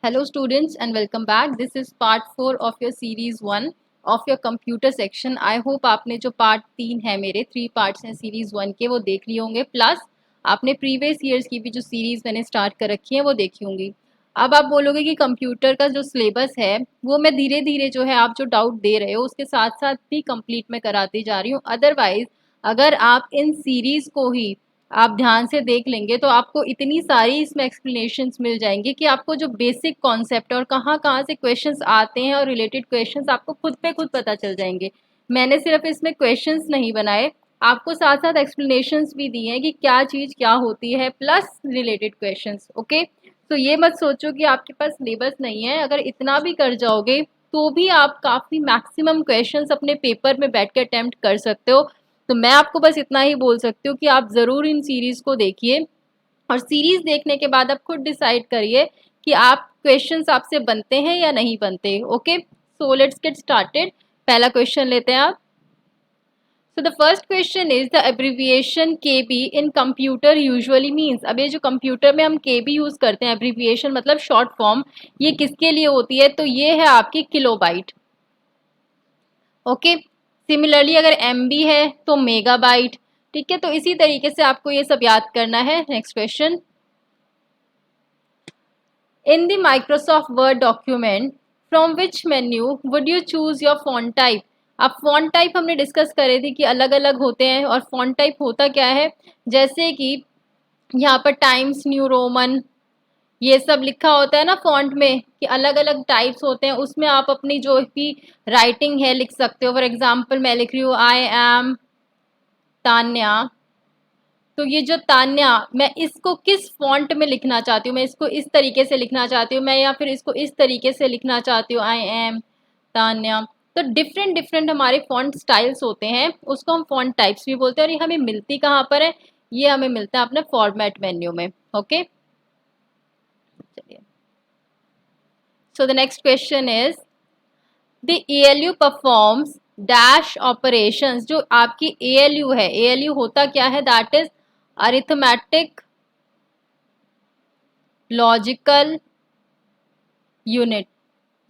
Hello students and welcome back. This is part 4 of your series 1 of your computer section. I hope आपने जो part 3 है मेरे 3 parts हैं series 1 के वो देख लिए होंगे प्लस आपने previous years की भी जो series मैंने start कर रखी है वो देखी होंगी। अब आप बोलोगे कि कंप्यूटर का जो सिलेबस है वो मैं धीरे धीरे जो है आप जो डाउट दे रहे हो उसके साथ साथ भी कंप्लीट में कराती जा रही हूँ। अदरवाइज अगर आप इन सीरीज को ही आप ध्यान से देख लेंगे तो आपको इतनी सारी इसमें एक्सप्लेनेशंस मिल जाएंगे कि आपको जो बेसिक कॉन्सेप्ट और कहाँ कहाँ से क्वेश्चंस आते हैं और रिलेटेड क्वेश्चंस आपको खुद पे खुद पता चल जाएंगे। मैंने सिर्फ इसमें क्वेश्चंस नहीं बनाए, आपको साथ साथ एक्सप्लेनेशंस भी दिए हैं कि क्या चीज़ क्या होती है प्लस रिलेटेड क्वेश्चंस। ओके, तो ये मत सोचो कि आपके पास सिलेबस नहीं है। अगर इतना भी कर जाओगे तो भी आप काफ़ी मैक्सिमम क्वेश्चंस अपने पेपर में बैठ के अटेम्प्ट कर सकते हो। तो मैं आपको बस इतना ही बोल सकती हूँ कि आप ज़रूर इन सीरीज़ को देखिए और सीरीज़ देखने के बाद आप खुद डिसाइड करिए कि आप क्वेश्चंस आपसे बनते हैं या नहीं बनते। Okay, so let's get started. पहला क्वेश्चन लेते हैं आप। So the first question is the abbreviation KB in computer usually means। अब ये जो कंप्यूटर में हम KB यूज़ करते हैं एब्रीविएशन मतलब शॉर्ट फॉर्म, ये किसके लिए होती है? तो ये है आपकी किलोबाइट। ओके, सिमिलरली अगर MB है तो मेगाबाइट। ठीक है, तो इसी तरीके से आपको ये सब याद करना है। Next question, in the Microsoft word document from which menu would you choose your font type. अब फॉन्ट टाइप हमने डिस्कस करे थे कि अलग अलग होते हैं और फॉन्ट टाइप होता क्या है, जैसे कि यहाँ पर टाइम्स न्यू रोमन ये सब लिखा होता है ना फॉन्ट में कि अलग अलग टाइप्स होते हैं, उसमें आप अपनी जो भी राइटिंग है लिख सकते हो। फॉर एग्जांपल मैं लिख रही हूँ आई एम तान्या, तो ये जो तान्या मैं इसको किस फॉन्ट में लिखना चाहती हूँ, मैं इसको इस तरीके से लिखना चाहती हूँ मैं, या फिर इसको इस तरीके से लिखना चाहती हूँ आई एम तान्या। तो डिफरेंट डिफरेंट हमारे फॉन्ट स्टाइल्स होते हैं, उसको हम फॉन्ट टाइप्स भी बोलते हैं। और ये हमें मिलती कहाँ पर है? ये हमें मिलता है अपने फॉर्मेट मेन्यू में। ओके, चलिए, so the next question is the ALU performs dash operations. जो आपकी ALU है, ALU होता क्या है? That is arithmetic logical unit.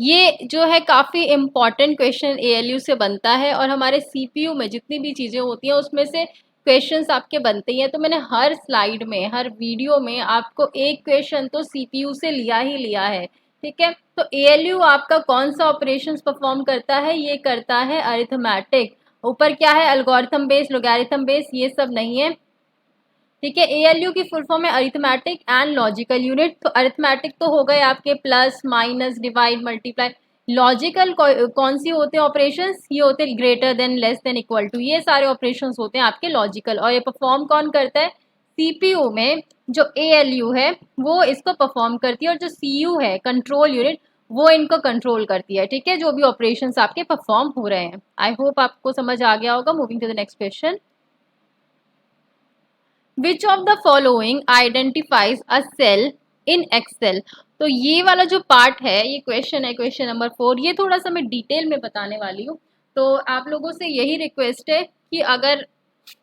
ये जो है काफ़ी इम्पॉर्टेंट क्वेश्चन ALU से बनता है और हमारे CPU में जितनी भी चीज़ें होती हैं उसमें से क्वेश्चंस आपके बनते ही हैं। तो मैंने हर स्लाइड में हर वीडियो में आपको एक क्वेश्चन तो CPU से लिया ही लिया है। ठीक है, तो ALU आपका कौन सा ऑपरेशंस परफॉर्म करता है? ये करता है अरिथमेटिक। ऊपर क्या है? एल्गोरिथम बेस्ड, लोगैरिथम बेस्ड, ये सब नहीं है। ठीक है, ALU की फुल फॉर्म है अरिथमेटिक एंड लॉजिकल यूनिट। तो अरिथमेटिक तो हो गए आपके plus minus divide multiply. Logical कौन सी होते हैं ऑपरेशंस? ये होते हैं greater than less than equal to, ये सारे ऑपरेशंस होते हैं आपके लॉजिकल। और ये परफॉर्म कौन करता है? CPU में जो ALU है वो इसको परफॉर्म करती है और जो CU है कंट्रोल यूनिट वो इनको कंट्रोल करती है। ठीक है, जो भी ऑपरेशंस आपके परफॉर्म हो रहे हैं। आई होप आपको समझ आ गया होगा। Moving to the next question, which of the following identifies a cell in Excel. तो ये वाला जो पार्ट है, ये क्वेश्चन है क्वेश्चन नंबर 4। ये थोड़ा सा मैं डिटेल में बताने वाली हूँ, तो आप लोगों से यही रिक्वेस्ट है कि अगर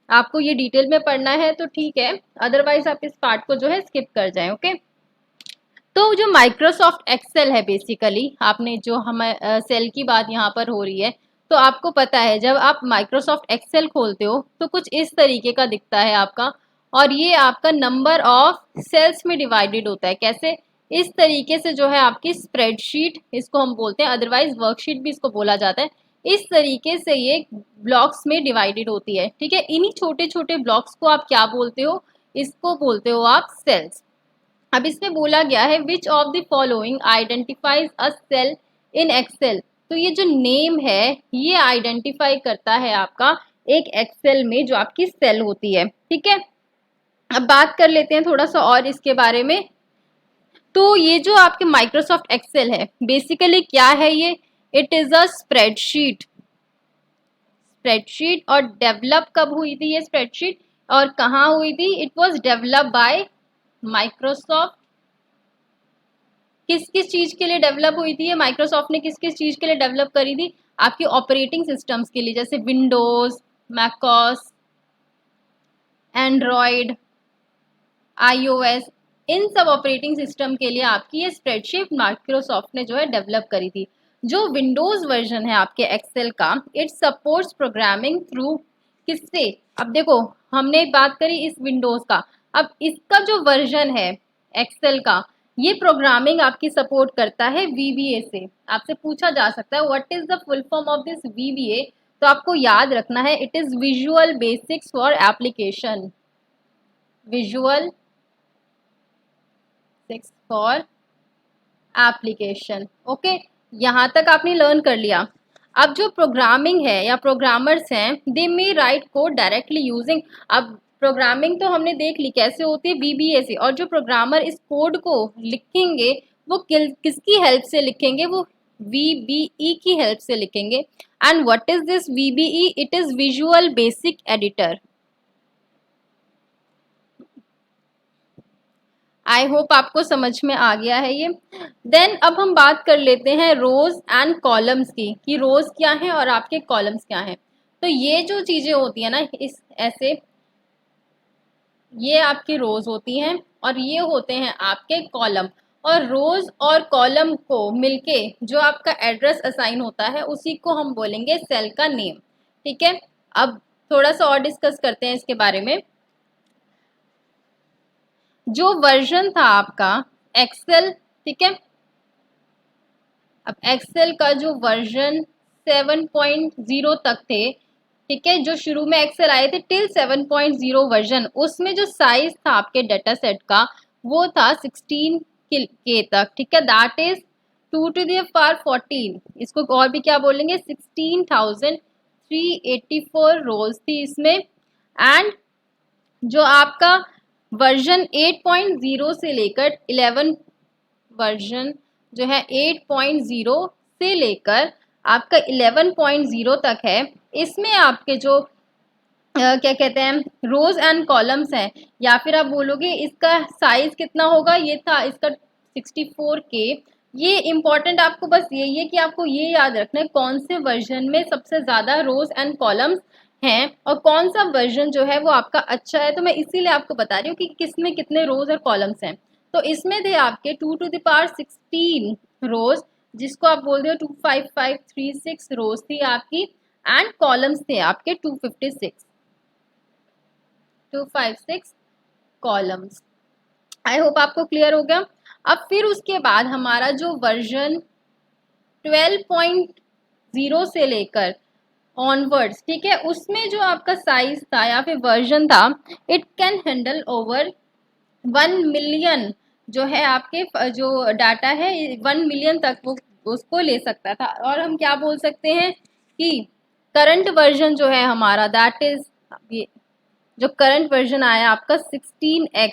आपको ये डिटेल में पढ़ना है तो ठीक है, अदरवाइज आप इस पार्ट को जो है स्किप कर जाएं। ओके, तो जो माइक्रोसॉफ्ट एक्सेल है बेसिकली, आपने जो हम सेल की बात यहाँ पर हो रही है, तो आपको पता है जब आप माइक्रोसॉफ्ट एक्सेल खोलते हो तो कुछ इस तरीके का दिखता है आपका, और ये आपका नंबर ऑफ सेल्स में डिवाइडेड होता है। कैसे? इस तरीके से जो है आपकी स्प्रेडशीट इसको हम बोलते हैं, अदरवाइज वर्कशीट भी इसको बोला जाता है। इस तरीके से ये ब्लॉक्स में डिवाइडेड होती है। ठीक है, इन्हीं छोटे छोटे ब्लॉक्स को आप क्या बोलते हो? इसको बोलते हो आप सेल्स। अब इसमें बोला गया है which of the following identifies a cell in Excel. तो ये जो नेम है ये आइडेंटिफाई करता है आपका एक एक्सेल में जो आपकी सेल होती है। ठीक है, अब बात कर लेते हैं थोड़ा सा और इसके बारे में। तो ये जो आपके माइक्रोसॉफ्ट एक्सेल है बेसिकली क्या है? ये it is a spreadsheet. Spreadsheet, और डेवलप कब हुई थी ये स्प्रेडशीट और कहाँ हुई थी? It was develop by Microsoft. किस किस चीज के लिए डेवलप हुई थी ये? माइक्रोसॉफ्ट ने किस किस चीज के लिए डेवलप करी थी? आपकी ऑपरेटिंग सिस्टम्स के लिए, जैसे विंडोज, मैकओएस, एंड्रॉयड, iOS, इन सब ऑपरेटिंग सिस्टम के लिए आपकी ये स्प्रेडशीट माइक्रोसॉफ्ट ने जो है डेवलप करी थी। जो विंडोज वर्जन है आपके एक्सेल का, इट सपोर्ट्स प्रोग्रामिंग थ्रू किससे, अब देखो हमने बात करी इस विंडोज का, अब इसका जो वर्जन है एक्सेल का, ये प्रोग्रामिंग आपकी सपोर्ट करता है वीबीए से। आपसे पूछा जा सकता है what is the full form of this VBA, तो आपको याद रखना है it is visual basics for application, visual basics for application. Okay, यहाँ तक आपने लर्न कर लिया। अब जो प्रोग्रामिंग है या प्रोग्रामर्स हैं, दे मे राइट कोड डायरेक्टली यूजिंग, अब प्रोग्रामिंग तो हमने देख ली कैसे होती है वीबीए से, और जो प्रोग्रामर इस कोड को लिखेंगे वो किसकी हेल्प से लिखेंगे, वो वीबीई की हेल्प से लिखेंगे। And what is this VBE, it is visual basic editor. I hope आपको समझ में आ गया है ये। देन अब हम बात कर लेते हैं रोज एंड कॉलम्स की, कि रोज क्या है और आपके कॉलम्स क्या हैं। तो ये जो चीजें होती है ना, इस ऐसे, ये आपकी रोज होती हैं और ये होते हैं आपके कॉलम, और रोज और कॉलम को मिलके जो आपका एड्रेस असाइन होता है उसी को हम बोलेंगे सेल का नेम। ठीक है, अब थोड़ा सा और डिस्कस करते हैं इसके बारे में। जो वर्जन था आपका एक्सेल, ठीक है, अब एक्सेल का जो वर्जन 7.0 तक थे, ठीक है, जो शुरू में एक्सेल आए थे टिल 7.0 वर्जन, उसमें जो साइज था आपके डाटा सेट का वो था 16 के तक। ठीक है, that is 2 to the power 14, इसको और भी क्या बोलेंगे, 16,384 रोज थी इसमें। एंड जो आपका वर्जन 8.0 से लेकर 11 वर्जन जो है 8.0 से लेकर आपका 11.0 तक है, इसमें आपके जो क्या कहते हैं रोज एंड कॉलम्स हैं, या फिर आप बोलोगे इसका साइज कितना होगा, ये था इसका 64K। ये इंपॉर्टेंट आपको बस यही है कि आपको ये याद रखना है कौन से वर्जन में सबसे ज़्यादा रोज एंड कॉलम्स हैं और कौन सा वर्जन जो है वो आपका अच्छा है। तो मैं इसीलिए आपको बता रही हूँ कि किस में कितने रोज और कॉलम्स हैं। तो इसमें थे आपके 2 to the power 16 रोज, जिसको आप बोलते हो 25536 रोज थी आपकी, एंड कॉलम्स थे आपके 256 कॉलम्स। आई होप आपको क्लियर हो गया। अब फिर उसके बाद हमारा जो वर्जन 12.0 से लेकर ऑनवर्ड्स, ठीक है, उसमें जो आपका साइज था या फिर वर्जन था, it can handle over 1 million, जो है आपके जो डाटा है 1 मिलियन तक वो उसको ले सकता था। और हम क्या बोल सकते हैं कि करंट वर्जन जो है हमारा, दैट इज जो करंट वर्जन आया आपका 16x,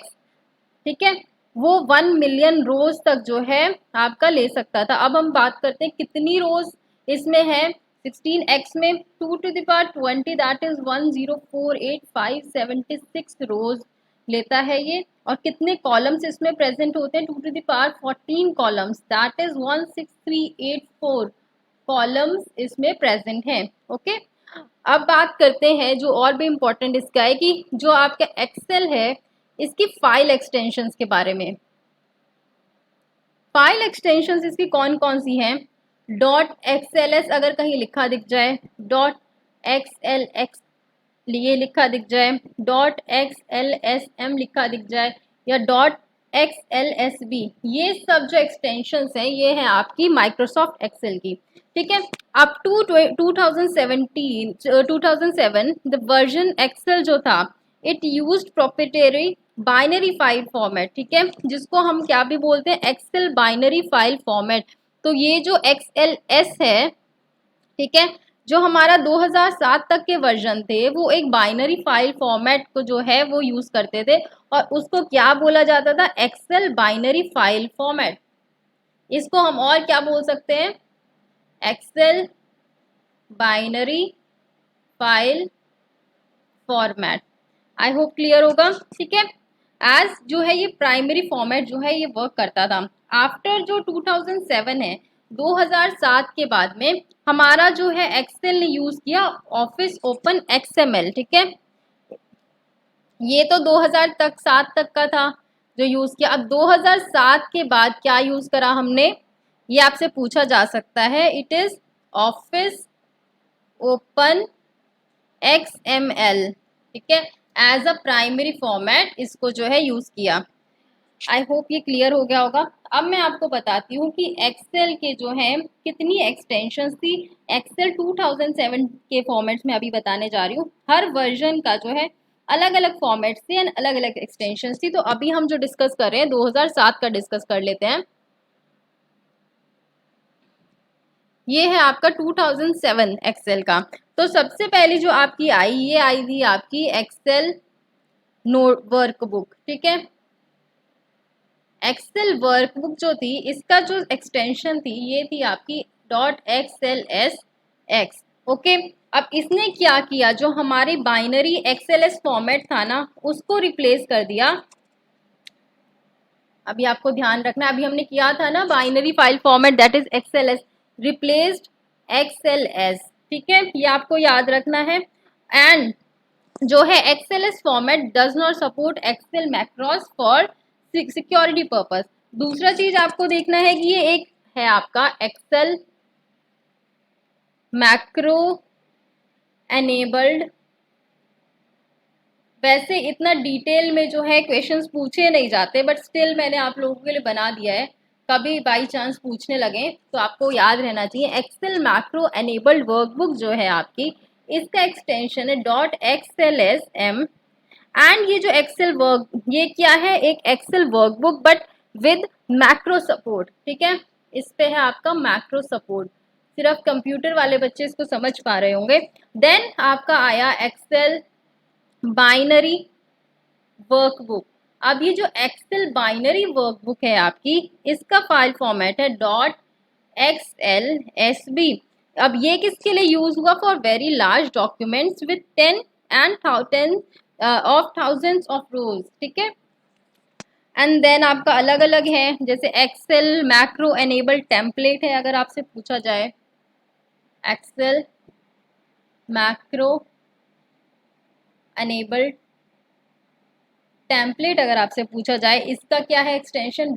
ठीक है, वो 1 मिलियन रोज तक जो है आपका ले सकता था। अब हम बात करते हैं कितनी रोज इसमें है 16x में, 2 to the power 20 that is 1048576 रोज लेता है ये। और कितने कॉलम्स इसमें प्रेजेंट होते हैं, 2 to the power 14 columns, that is 16384 columns इसमें प्रेजेंट हैं। ओके, अब बात करते हैं जो और भी इम्पोर्टेंट इसका है कि जो आपका एक्सेल है इसकी फाइल एक्सटेंशंस के बारे में। फाइल एक्सटेंशंस इसकी कौन कौन सी हैं, .xls अगर कहीं लिखा दिख जाए, .xlx ये लिखा दिख जाए, .xlsm लिखा दिख जाए, या .xlsb, ये सब जो एक्सटेंशंस हैं ये हैं आपकी माइक्रोसॉफ्ट एक्सेल की। ठीक है, up to 2007 the version Excel जो था it used proprietary binary file format, ठीक है, जिसको हम क्या भी बोलते हैं, एक्सेल बाइनरी फाइल फॉर्मेट। तो ये जो XLS है, ठीक है, जो हमारा 2007 तक के वर्जन थे वो एक बाइनरी फाइल फॉर्मेट को जो है वो यूज करते थे, और उसको क्या बोला जाता था, एक्सेल बाइनरी फाइल फॉर्मेट। इसको हम और क्या बोल सकते हैं, Excel binary file format. I hope clear होगा। ठीक है, एज जो है ये प्राइमरी फॉर्मेट जो है ये वर्क करता था। आफ्टर जो 2007 है, 2007 के बाद में हमारा जो है एक्सेल ने यूज किया ऑफिस ओपन XML। ठीक है, ये तो 2007 तक का था जो यूज किया। अब 2007 के बाद क्या यूज करा हमने, ये आपसे पूछा जा सकता है। It is office open XML, ठीक है, एज अ प्राइमरी फॉर्मेट इसको जो है यूज किया। आई होप ये क्लियर हो गया होगा। अब मैं आपको बताती हूँ कि एक्सेल के जो है कितनी एक्सटेंशंस थी। एक्सेल 2007 के फॉर्मेट्स में अभी बताने जा रही हूँ। हर वर्जन का जो है अलग अलग फॉर्मेट्स थे एंड अलग अलग एक्सटेंशंस थी। तो अभी हम जो डिस्कस कर रहे हैं 2007 का डिस्कस कर लेते हैं। ये है आपका 2007 एक्सेल का। तो सबसे पहली जो आपकी आई, ये आई थी आपकी एक्सेल नोट वर्कबुक, ठीक है। एक्सेल वर्कबुक जो थी इसका जो एक्सटेंशन थी ये थी आपकी .xls ओके। अब इसने क्या किया, जो हमारी बाइनरी XLS फॉर्मेट था ना उसको रिप्लेस कर दिया। अभी आपको ध्यान रखना, अभी हमने किया था ना binary file format that is XLS, replaced XLS, ठीक है, ये आपको याद रखना है। एंड जो है XLS format does not support Excel macros for security purpose. दूसरा चीज आपको देखना है कि ये एक है आपका एक्सेल मैक्रो एनेबल्ड। वैसे इतना डिटेल में जो है क्वेश्चंस पूछे नहीं जाते, बट स्टिल मैंने आप लोगों के लिए बना दिया है, कभी बाई चांस पूछने लगे तो आपको याद रहना चाहिए। एक्सेल मैक्रो एनेबल्ड वर्कबुक जो है आपकी, इसका एक्सटेंशन है .xlsm। एंड ये जो एक्सेल वर्क, ये क्या है, एक Excel workbook but with macro support, ठीक है। इस पे है आपका मैक्रो सपोर्ट, सिर्फ कंप्यूटर वाले बच्चे इसको समझ पा रहे होंगे। देन आपका आया एक्सेल बाइनरी वर्कबुक। अब ये जो एक्सेल बाइनरी वर्कबुक है आपकी, इसका फाइल फॉर्मेट है .xlsb। अब ये किसके लिए यूज हुआ, for very large documents with 10 and 1000 of thousands of रोज, ठीक है। एंड देन आपका अलग अलग है, जैसे एक्सेल मैक्रो एनेबल्ड टेम्पलेट है अगर आपसे पूछा जाए, एक्सेल मैक्रो एनेबल्ड टेम्पलेट अगर आपसे पूछा जाए, इसका क्या है एक्सटेंशन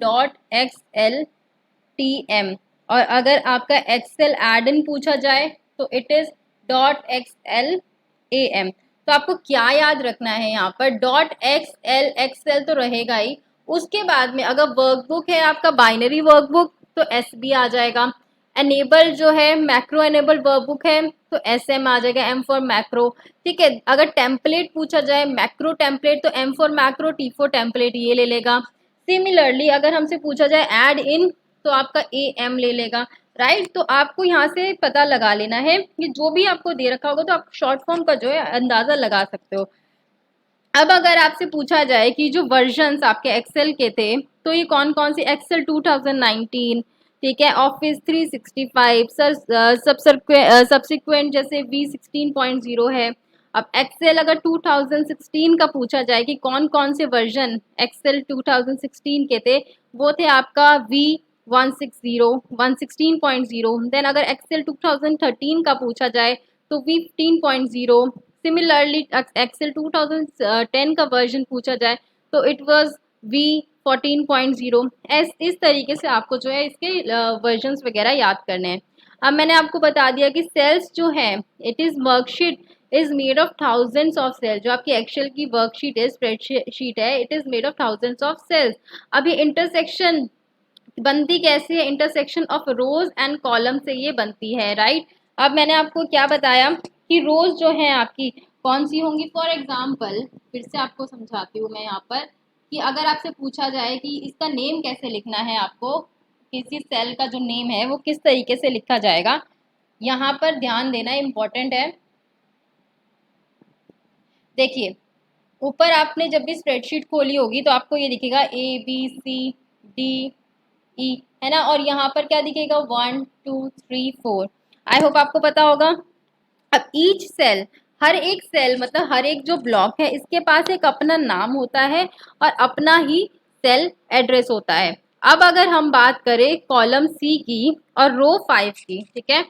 .xltm। और अगर आपका एक्सेल एड इन पूछा जाए तो इट इज .xlam। तो आपको क्या याद रखना है, यहाँ पर .xl तो रहेगा ही, उसके बाद में अगर वर्कबुक है आपका बाइनरी वर्कबुक तो SB आ जाएगा। एनेबल जो है मैक्रो एनेबल वर्कबुक है तो SM आ जाएगा, M फॉर मैक्रो, ठीक है। अगर टेम्पलेट पूछा जाए मैक्रो टेम्पलेट तो M for macro, T for template ये ले लेगा। सिमिलरली अगर हमसे पूछा जाए ऐड इन तो आपका AM ले लेगा, राइट। तो आपको यहाँ से पता लगा लेना है कि जो भी आपको दे रखा होगा तो आप शॉर्ट फॉर्म का जो है अंदाजा लगा सकते हो। अब अगर आपसे पूछा जाए कि जो वर्जन्स आपके एक्सेल के थे तो ये कौन कौन सी, एक्सेल 2019, ठीक है, ऑफिस 365, सब्सिक्वेंट जैसे V16.0 है। अब एक्सेल अगर 2016 का पूछा जाए कि कौन कौन से वर्जन एक्सेल 2016 के थे, वो थे आपका V160, 116.0। देन अगर एक्सेल 2013 का पूछा जाए तो V15.0। सिमिलरली एक्सेल 2010 का वर्जन पूछा जाए तो इट वाज V14.0। इस तरीके से आपको जो है इसके वर्जन्स वगैरह याद करने हैं। अब मैंने आपको बता दिया कि सेल्स जो है, it is worksheet is made of thousands of cells. जो आपकी एक्सेल की वर्कशीट है, स्प्रेडशीट है, it is made of thousands of cells. अभी इंटरसेक्शन बनती कैसे है, intersection of rows and column से ये बनती है, राइट। अब मैंने आपको क्या बताया कि रोज जो है आपकी कौन सी होंगी। फॉर एग्जाम्पल फिर से आपको समझाती हूँ मैं यहाँ पर कि अगर आपसे पूछा जाए कि इसका नेम कैसे लिखना है, आपको किसी सेल का जो नेम है वो किस तरीके से लिखा जाएगा, यहाँ पर ध्यान देना इम्पोर्टेंट है। देखिए ऊपर आपने जब भी स्प्रेडशीट खोली होगी तो आपको ये दिखेगा ABCDE, है ना, और यहाँ पर क्या दिखेगा 1 2 3 4। आई होप आपको पता होगा। अब ईच सेल, हर एक सेल मतलब हर एक जो ब्लॉक है इसके पास एक अपना नाम होता है और अपना ही सेल एड्रेस होता है। अब अगर हम बात करें कॉलम C की और रो 5 की, ठीक है,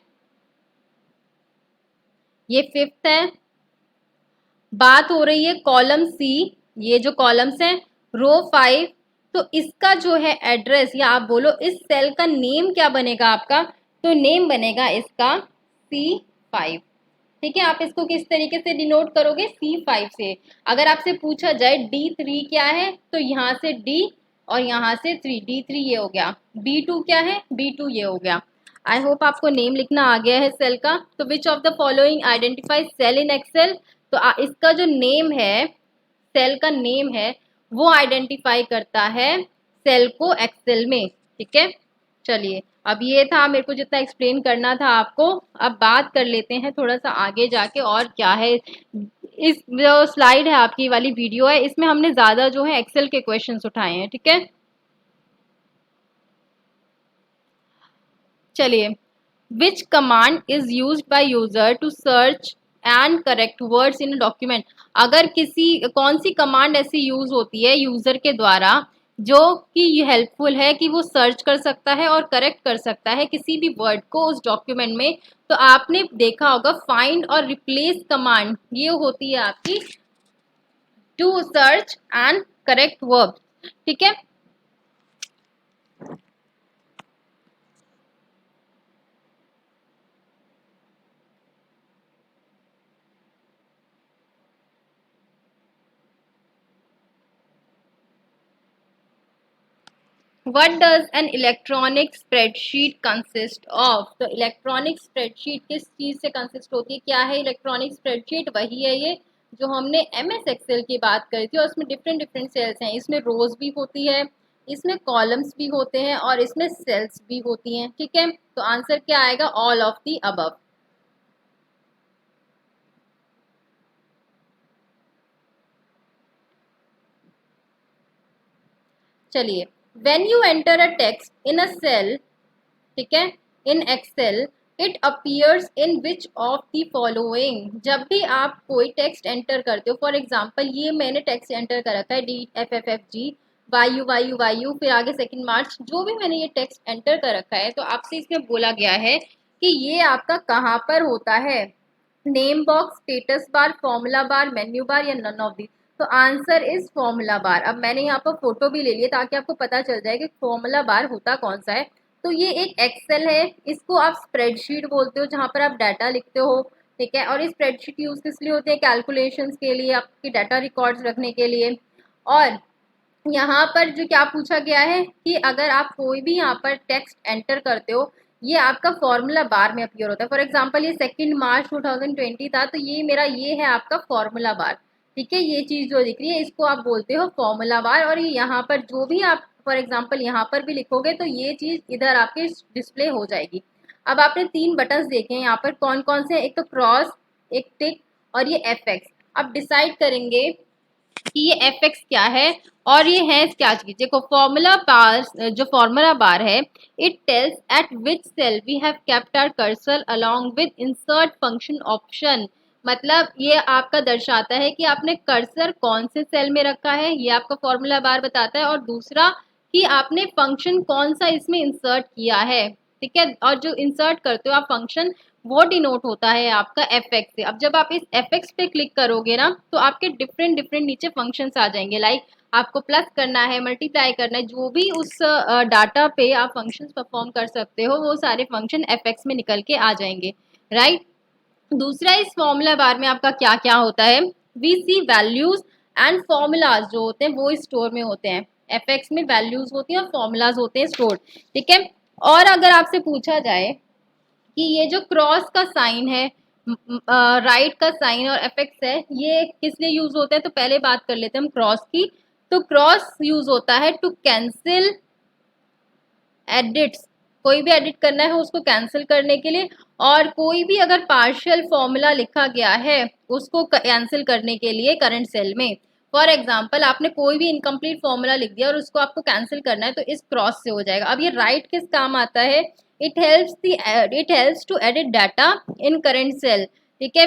ये 5th है, बात हो रही है कॉलम C, ये जो कॉलम्स हैं रो 5 तो इसका जो है एड्रेस, या आप बोलो इस सेल का नेम क्या बनेगा आपका, तो नेम बनेगा इसका C5। ठीक है, आप इसको किस तरीके से डिनोट करोगे, C5 से। अगर आपसे पूछा जाए D3 क्या है, तो यहाँ से D और यहाँ से 3, D3 ये हो गया, B2 क्या है, B2 ये हो गया। आई होप आपको नेम लिखना आ गया है सेल का। तो which of the following identify cell in Excel, तो इसका जो नेम है, सेल का नेम है, वो आइडेंटिफाई करता है सेल को एक्सेल में। ठीक है, चलिए अब ये था मेरे को जितना एक्सप्लेन करना था आपको। अब बात कर लेते हैं थोड़ा सा आगे जाके और क्या है। इस जो स्लाइड है आपकी वाली वीडियो है, इसमें हमने ज्यादा जो है एक्सेल के क्वेश्चंस उठाए हैं। ठीक है, चलिए, which command is used by user to search and correct words in document. अगर कौन सी कमांड ऐसी यूज होती है यूजर के द्वारा जो कि हेल्पफुल है कि वो सर्च कर सकता है और करेक्ट कर सकता है किसी भी वर्ड को उस डॉक्यूमेंट में। तो आपने देखा होगा फाइंड और रिप्लेस कमांड, ये होती है आपकी to search and correct verb. ठीक है, What does an electronic spreadsheet consist of? तो इलेक्ट्रॉनिक स्प्रेडशीट किस चीज से कंसिस्ट होती है, क्या है इलेक्ट्रॉनिक स्प्रेडशीट, वही है ये जो हमने MS एक्सेल की बात करी थी। और इसमें डिफरेंट डिफरेंट सेल्स हैं, इसमें रोज भी होती है, इसमें कॉलम्स भी होते हैं और इसमें सेल्स भी होती हैं। ठीक है, तो आंसर क्या आएगा, ऑल ऑफ दी अबव। चलिए, when you enter a text in a cell, ठीक है, in Excel, it appears in which of the following. जब भी आप कोई टेक्स्ट एंटर करते हो, फॉर एग्जांपल ये मैंने टेक्स्ट एंटर कर रखा है DFFFG YU फिर आगे सेकंड मार्च, जो भी मैंने ये टेक्स्ट एंटर कर रखा है, तो आपसे इसमें बोला गया है कि ये आपका कहाँ पर होता है, name box, status bar, formula bar, menu bar या नन ऑफ दी। तो आंसर इज फॉर्मूला बार। अब मैंने यहाँ पर फोटो भी ले लिया ताकि आपको पता चल जाए कि फॉर्मूला बार होता कौन सा है। तो ये एक एक्सेल है, इसको आप स्प्रेडशीट बोलते हो जहाँ पर आप डाटा लिखते हो। ठीक है, और ये स्प्रेडशीट यूज किस लिए होते हैं, कैलकुलेशंस के लिए, आपके डाटा रिकॉर्ड्स रखने के लिए। और यहाँ पर जो क्या पूछा गया है कि अगर आप कोई भी यहाँ पर टेक्स्ट एंटर करते हो, ये आपका फॉर्मूला बार में अपीयर होता है। फॉर एग्जांपल ये 2 मार्च 2020 था, तो ये मेरा ये है आपका फॉर्मूला बार। ठीक है, ये चीज़ जो दिख रही है इसको आप बोलते हो फॉर्मूला बार। और ये यहाँ पर जो भी आप फॉर एग्जांपल यहाँ पर भी लिखोगे तो ये चीज़ इधर आपके डिस्प्ले हो जाएगी। अब आपने 3 बटन्स देखे हैं यहाँ पर, कौन कौन से, एक तो क्रॉस, एक टिक और ये FX। अब डिसाइड करेंगे कि ये FX क्या है और ये है क्या चीज। देखो फॉर्मूला बार, जो फॉर्मूला बार है, it tells at which cell we have kept our cursor along with insert function option. मतलब ये आपका दर्शाता है कि आपने कर्सर कौन से सेल में रखा है, ये आपका फॉर्मूला बार बताता है। और दूसरा कि आपने फंक्शन कौन सा इसमें इंसर्ट किया है। ठीक है, और जो इंसर्ट करते हो आप फंक्शन, वो डिनोट होता है आपका FX से। अब जब आप इस FX पे क्लिक करोगे ना, तो आपके डिफरेंट डिफरेंट नीचे फंक्शंस आ जाएंगे। लाइक आपको प्लस करना है, मल्टीप्लाई करना है, जो भी उस डाटा पे आप फंक्शंस परफॉर्म कर सकते हो, वो सारे फंक्शन FX में निकल के आ जाएंगे। राइट, दूसरा इस फॉर्मूला बार में आपका क्या क्या होता है, we see values and formulas जो होते हैं वो स्टोर में होते हैं। FX में वैल्यूज होती हैं और फॉर्मूलाज होते हैं स्टोर। ठीक है, और अगर आपसे पूछा जाए कि ये जो क्रॉस का साइन है, राइट का साइन और FX है, ये किस लिए यूज होता है, तो पहले बात कर लेते हैं हम क्रॉस की। तो क्रॉस यूज होता है टू कैंसिल एडिट्स, कोई भी एडिट करना है उसको कैंसिल करने के लिए, और कोई भी अगर पार्शियल फॉर्मूला लिखा गया है उसको कैंसिल करने के लिए करंट सेल में। फॉर एग्जाम्पल आपने कोई भी इनकम्प्लीट फॉर्मूला लिख दिया और उसको आपको कैंसिल करना है, तो इस क्रॉस से हो जाएगा। अब ये राइट किस काम आता है, it helps to edit data in current cell. ठीक है,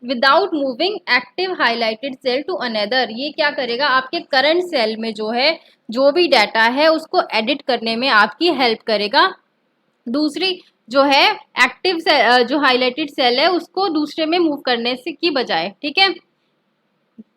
without moving active highlighted cell to another. ये क्या करेगा, आपके करंट सेल में जो है जो भी डाटा है उसको एडिट करने में आपकी हेल्प करेगा। दूसरी जो है एक्टिव सेल, जो हाईलाइटेड सेल है उसको दूसरे में मूव करने से की बजाय। ठीक है,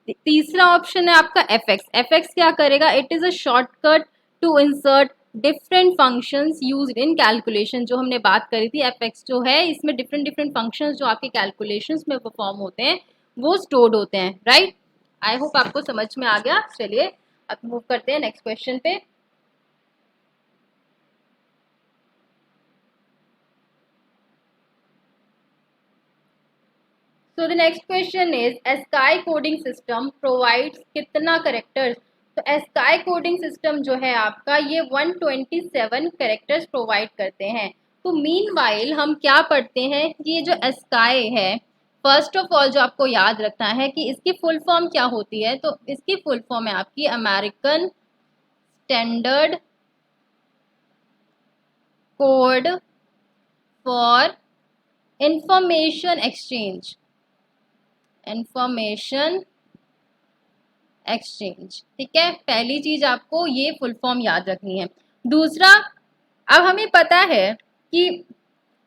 तीसरा ऑप्शन है आपका एफ एक्स। एफ एक्स क्या करेगा, it is a shortcut to insert different functions used in calculation. जो हमने बात करी थी, एफ एक्स जो है इसमें डिफरेंट डिफरेंट फंक्शंस जो आपके कैलकुलेशंस में परफॉर्म होते हैं वो स्टोर्ड होते हैं, राइट। आई होप आपको समझ में आ गया। चलिए अब मूव करते हैं नेक्स्ट क्वेश्चन पे। So the next question is ASCII coding system provides कितना करेक्टर्स। तो ASCII कोडिंग सिस्टम जो है आपका ये 127 करेक्टर्स प्रोवाइड करते हैं। तो मीनवाइल हम क्या पढ़ते हैं कि ये जो ASCII है, फर्स्ट ऑफ ऑल जो आपको याद रखना है कि इसकी फुल फॉर्म क्या होती है। तो इसकी फुल फॉर्म है आपकी American standard code for information exchange. Information exchange, ठीक है। पहली चीज आपको ये फुल फॉर्म याद रखनी है। दूसरा, अब हमें पता है कि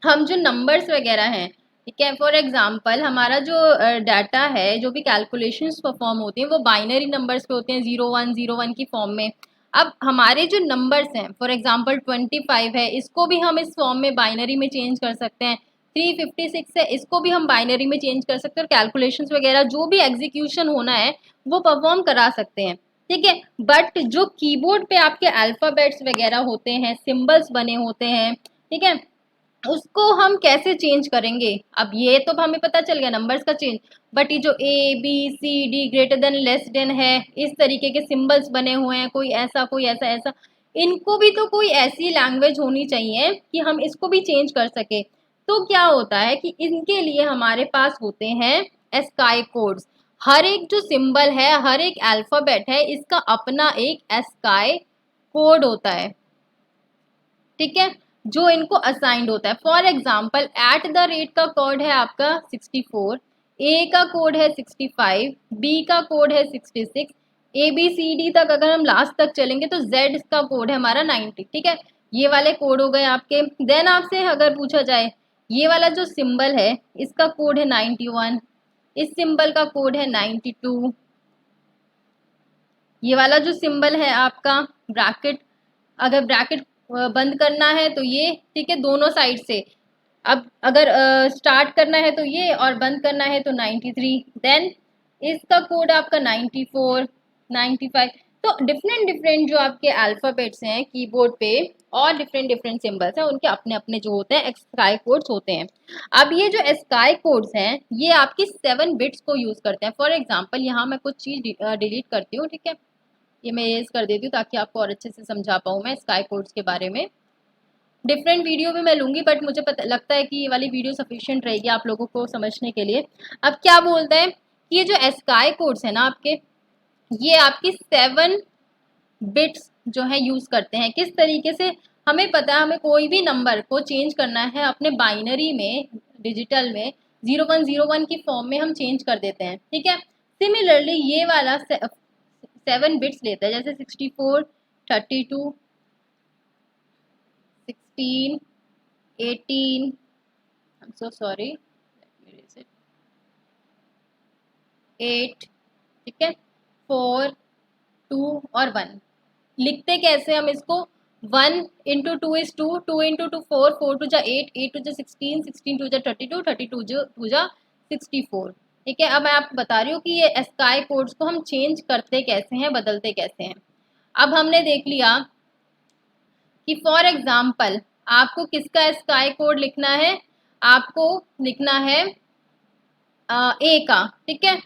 हम जो नंबर्स वगैरह हैं, ठीक है, फॉर एग्जांपल हमारा जो डाटा है, जो भी कैलकुलेशंस परफॉर्म होती हैं वो बाइनरी नंबर्स पे होते हैं, 0101 की फॉर्म में। अब हमारे जो नंबर्स हैं, फॉर एग्जांपल 25 है, इसको भी हम इस फॉर्म में बाइनरी में चेंज कर सकते हैं। 356 है, इसको भी हम बाइनरी में चेंज कर सकते हैं और कैलकुलेशंस वगैरह जो भी एग्जीक्यूशन होना है वो परफॉर्म करा सकते हैं, ठीक है। बट जो कीबोर्ड पे आपके अल्फ़ाबेट्स वगैरह होते हैं, सिंबल्स बने होते हैं, ठीक है, उसको हम कैसे चेंज करेंगे। अब ये तो हमें पता चल गया नंबर्स का चेंज, बट ये जो A B C D greater than less than है, इस तरीके के सिंबल्स बने हुए हैं, कोई ऐसा कोई ऐसा ऐसा, इनको भी तो कोई ऐसी लैंग्वेज होनी चाहिए कि हम इसको भी चेंज कर सके। तो क्या होता है कि इनके लिए हमारे पास होते हैं एस्काई कोड्स। हर एक जो सिंबल है, हर एक अल्फ़ाबेट है, इसका अपना एक एस्काई कोड होता है, ठीक है, जो इनको असाइंड होता है। फॉर एग्जाम्पल @ का कोड है आपका 64, ए का कोड है 65, बी का कोड है 66, ABCD तक अगर हम लास्ट तक चलेंगे तो Z का कोड है हमारा 90, ठीक है। ये वाले कोड हो गए आपके। देन आपसे अगर पूछा जाए ये वाला जो सिंबल है इसका कोड है 91, इस सिंबल का कोड है 92, ये वाला जो सिंबल है आपका ब्रैकेट, अगर ब्रैकेट बंद करना है तो ये, ठीक है, दोनों साइड से। अब अगर स्टार्ट करना है तो ये, और बंद करना है तो 93। देन इसका कोड आपका 94, 95। तो डिफरेंट डिफरेंट जो आपके अल्फ़ाबेट्स हैं कीबोर्ड पे और डिफरेंट डिफरेंट सिंबल्स हैं, उनके अपने अपने जो होते हैं एस्काई कोड्स होते हैं। अब ये जो एस्काई कोड्स हैं ये आपकी 7 बिट्स को यूज़ करते हैं। फॉर एग्जांपल यहाँ मैं कुछ चीज़ डिलीट करती हूँ, ठीक है, ये मैं इरेज कर देती हूँ ताकि आपको और अच्छे से समझा पाऊँ मैं स्काई कोड्स के बारे में। डिफरेंट वीडियो भी मैं लूँगी, बट मुझे पता लगता है कि ये वाली वीडियो सफिशिएंट रहेगी आप लोगों को समझने के लिए। अब क्या बोलते हैं कि ये जो स्काई कोड्स है ना आपके, ये आपकी 7 बिट्स जो है यूज़ करते हैं। किस तरीके से, हमें पता है हमें कोई भी नंबर को चेंज करना है अपने बाइनरी में, डिजिटल में 0101 की फॉर्म में हम चेंज कर देते हैं, ठीक है। सिमिलरली ये वाला 7 बिट्स लेता है, जैसे 64, 32, 16, 18, आई एम सो सॉरी, 8, ठीक है, 4, 2 और 1। लिखते कैसे हम इसको, 1 इंटू 2 इज 2, 2 इंटू 2 4, 4 टू जा 8, 8 टू जा 16, 16 टू जा 32, 32 टू जा 64, ठीक है। अब मैं आपको बता रही हूँ कि ये स्काई कोड्स को हम चेंज करते कैसे हैं, बदलते कैसे हैं। अब हमने देख लिया कि फॉर एग्जाम्पल आपको किसका स्काई कोड लिखना है, आपको लिखना है ए का, ठीक है।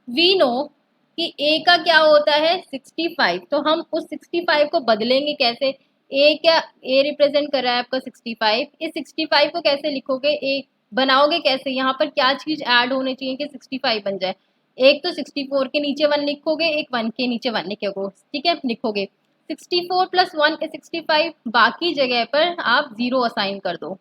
वी नो कि ए का क्या होता है 65, तो हम उस 65 को बदलेंगे कैसे। ए क्या, ए रिप्रेजेंट कर रहा है आपका 65, इस 65 को कैसे लिखोगे, ए बनाओगे कैसे, यहाँ पर क्या चीज़ ऐड होनी चाहिए कि 65 बन जाए। एक तो 64 के नीचे 1 लिखोगे, एक 1 के नीचे 1 लिखोगे, ठीक है, लिखोगे 64 + 1 is 65, बाकी जगह पर आप 0 असाइन कर दो।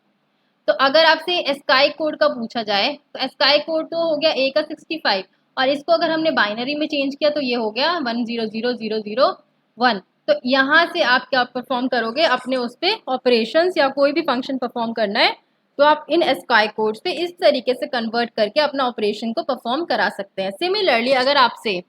तो अगर आपसे स्काई कोड का पूछा जाए तो स्काई कोड तो हो गया ए का 65, और इसको अगर हमने बाइनरी में चेंज किया तो ये हो गया 100001। तो यहाँ से आप क्या परफॉर्म करोगे, अपने उस पर ऑपरेशंस या कोई भी फंक्शन परफॉर्म करना है तो आप इन एस्काई कोड्स पे इस तरीके से कन्वर्ट करके अपना ऑपरेशन को परफॉर्म करा सकते हैं। सिमिलरली अगर आपसे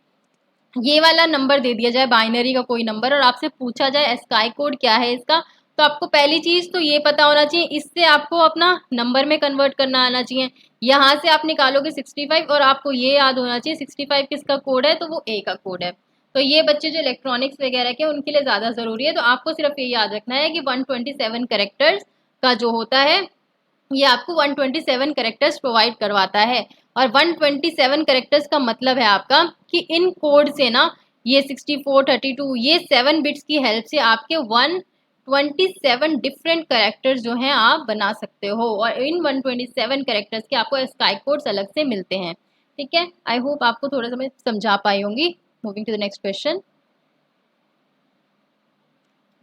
ये वाला नंबर दे दिया जाए, बाइनरी का कोई नंबर, और आपसे पूछा जाए एस्काई कोड क्या है इसका, तो आपको पहली चीज तो ये पता होना चाहिए, इससे आपको अपना नंबर में कन्वर्ट करना आना चाहिए। यहाँ से आप निकालोगे 65 और आपको ये याद होना चाहिए 65 किसका कोड है, तो वो ए का कोड है। तो ये बच्चे जो इलेक्ट्रॉनिक्स वगैरह के उनके लिए ज्यादा जरूरी है। तो आपको सिर्फ ये याद रखना है कि 127 कैरेक्टर्स का जो होता है ये आपको 127 कैरेक्टर्स प्रोवाइड करवाता है। और 127 कैरेक्टर्स का मतलब है आपका कि इन कोड से ना ये 64, 32 ये 7 बिट्स की हेल्प से आपके 127 डिफरेंट कैरेक्टर्स जो हैं आप बना सकते हो, और इन 127 कैरेक्टर्स के आपको स्काई कोड्स अलग से मिलते हैं। ठीक है, आई होप आपको थोड़ा सा मैं समझा पाई होंगी। Moving to the next question,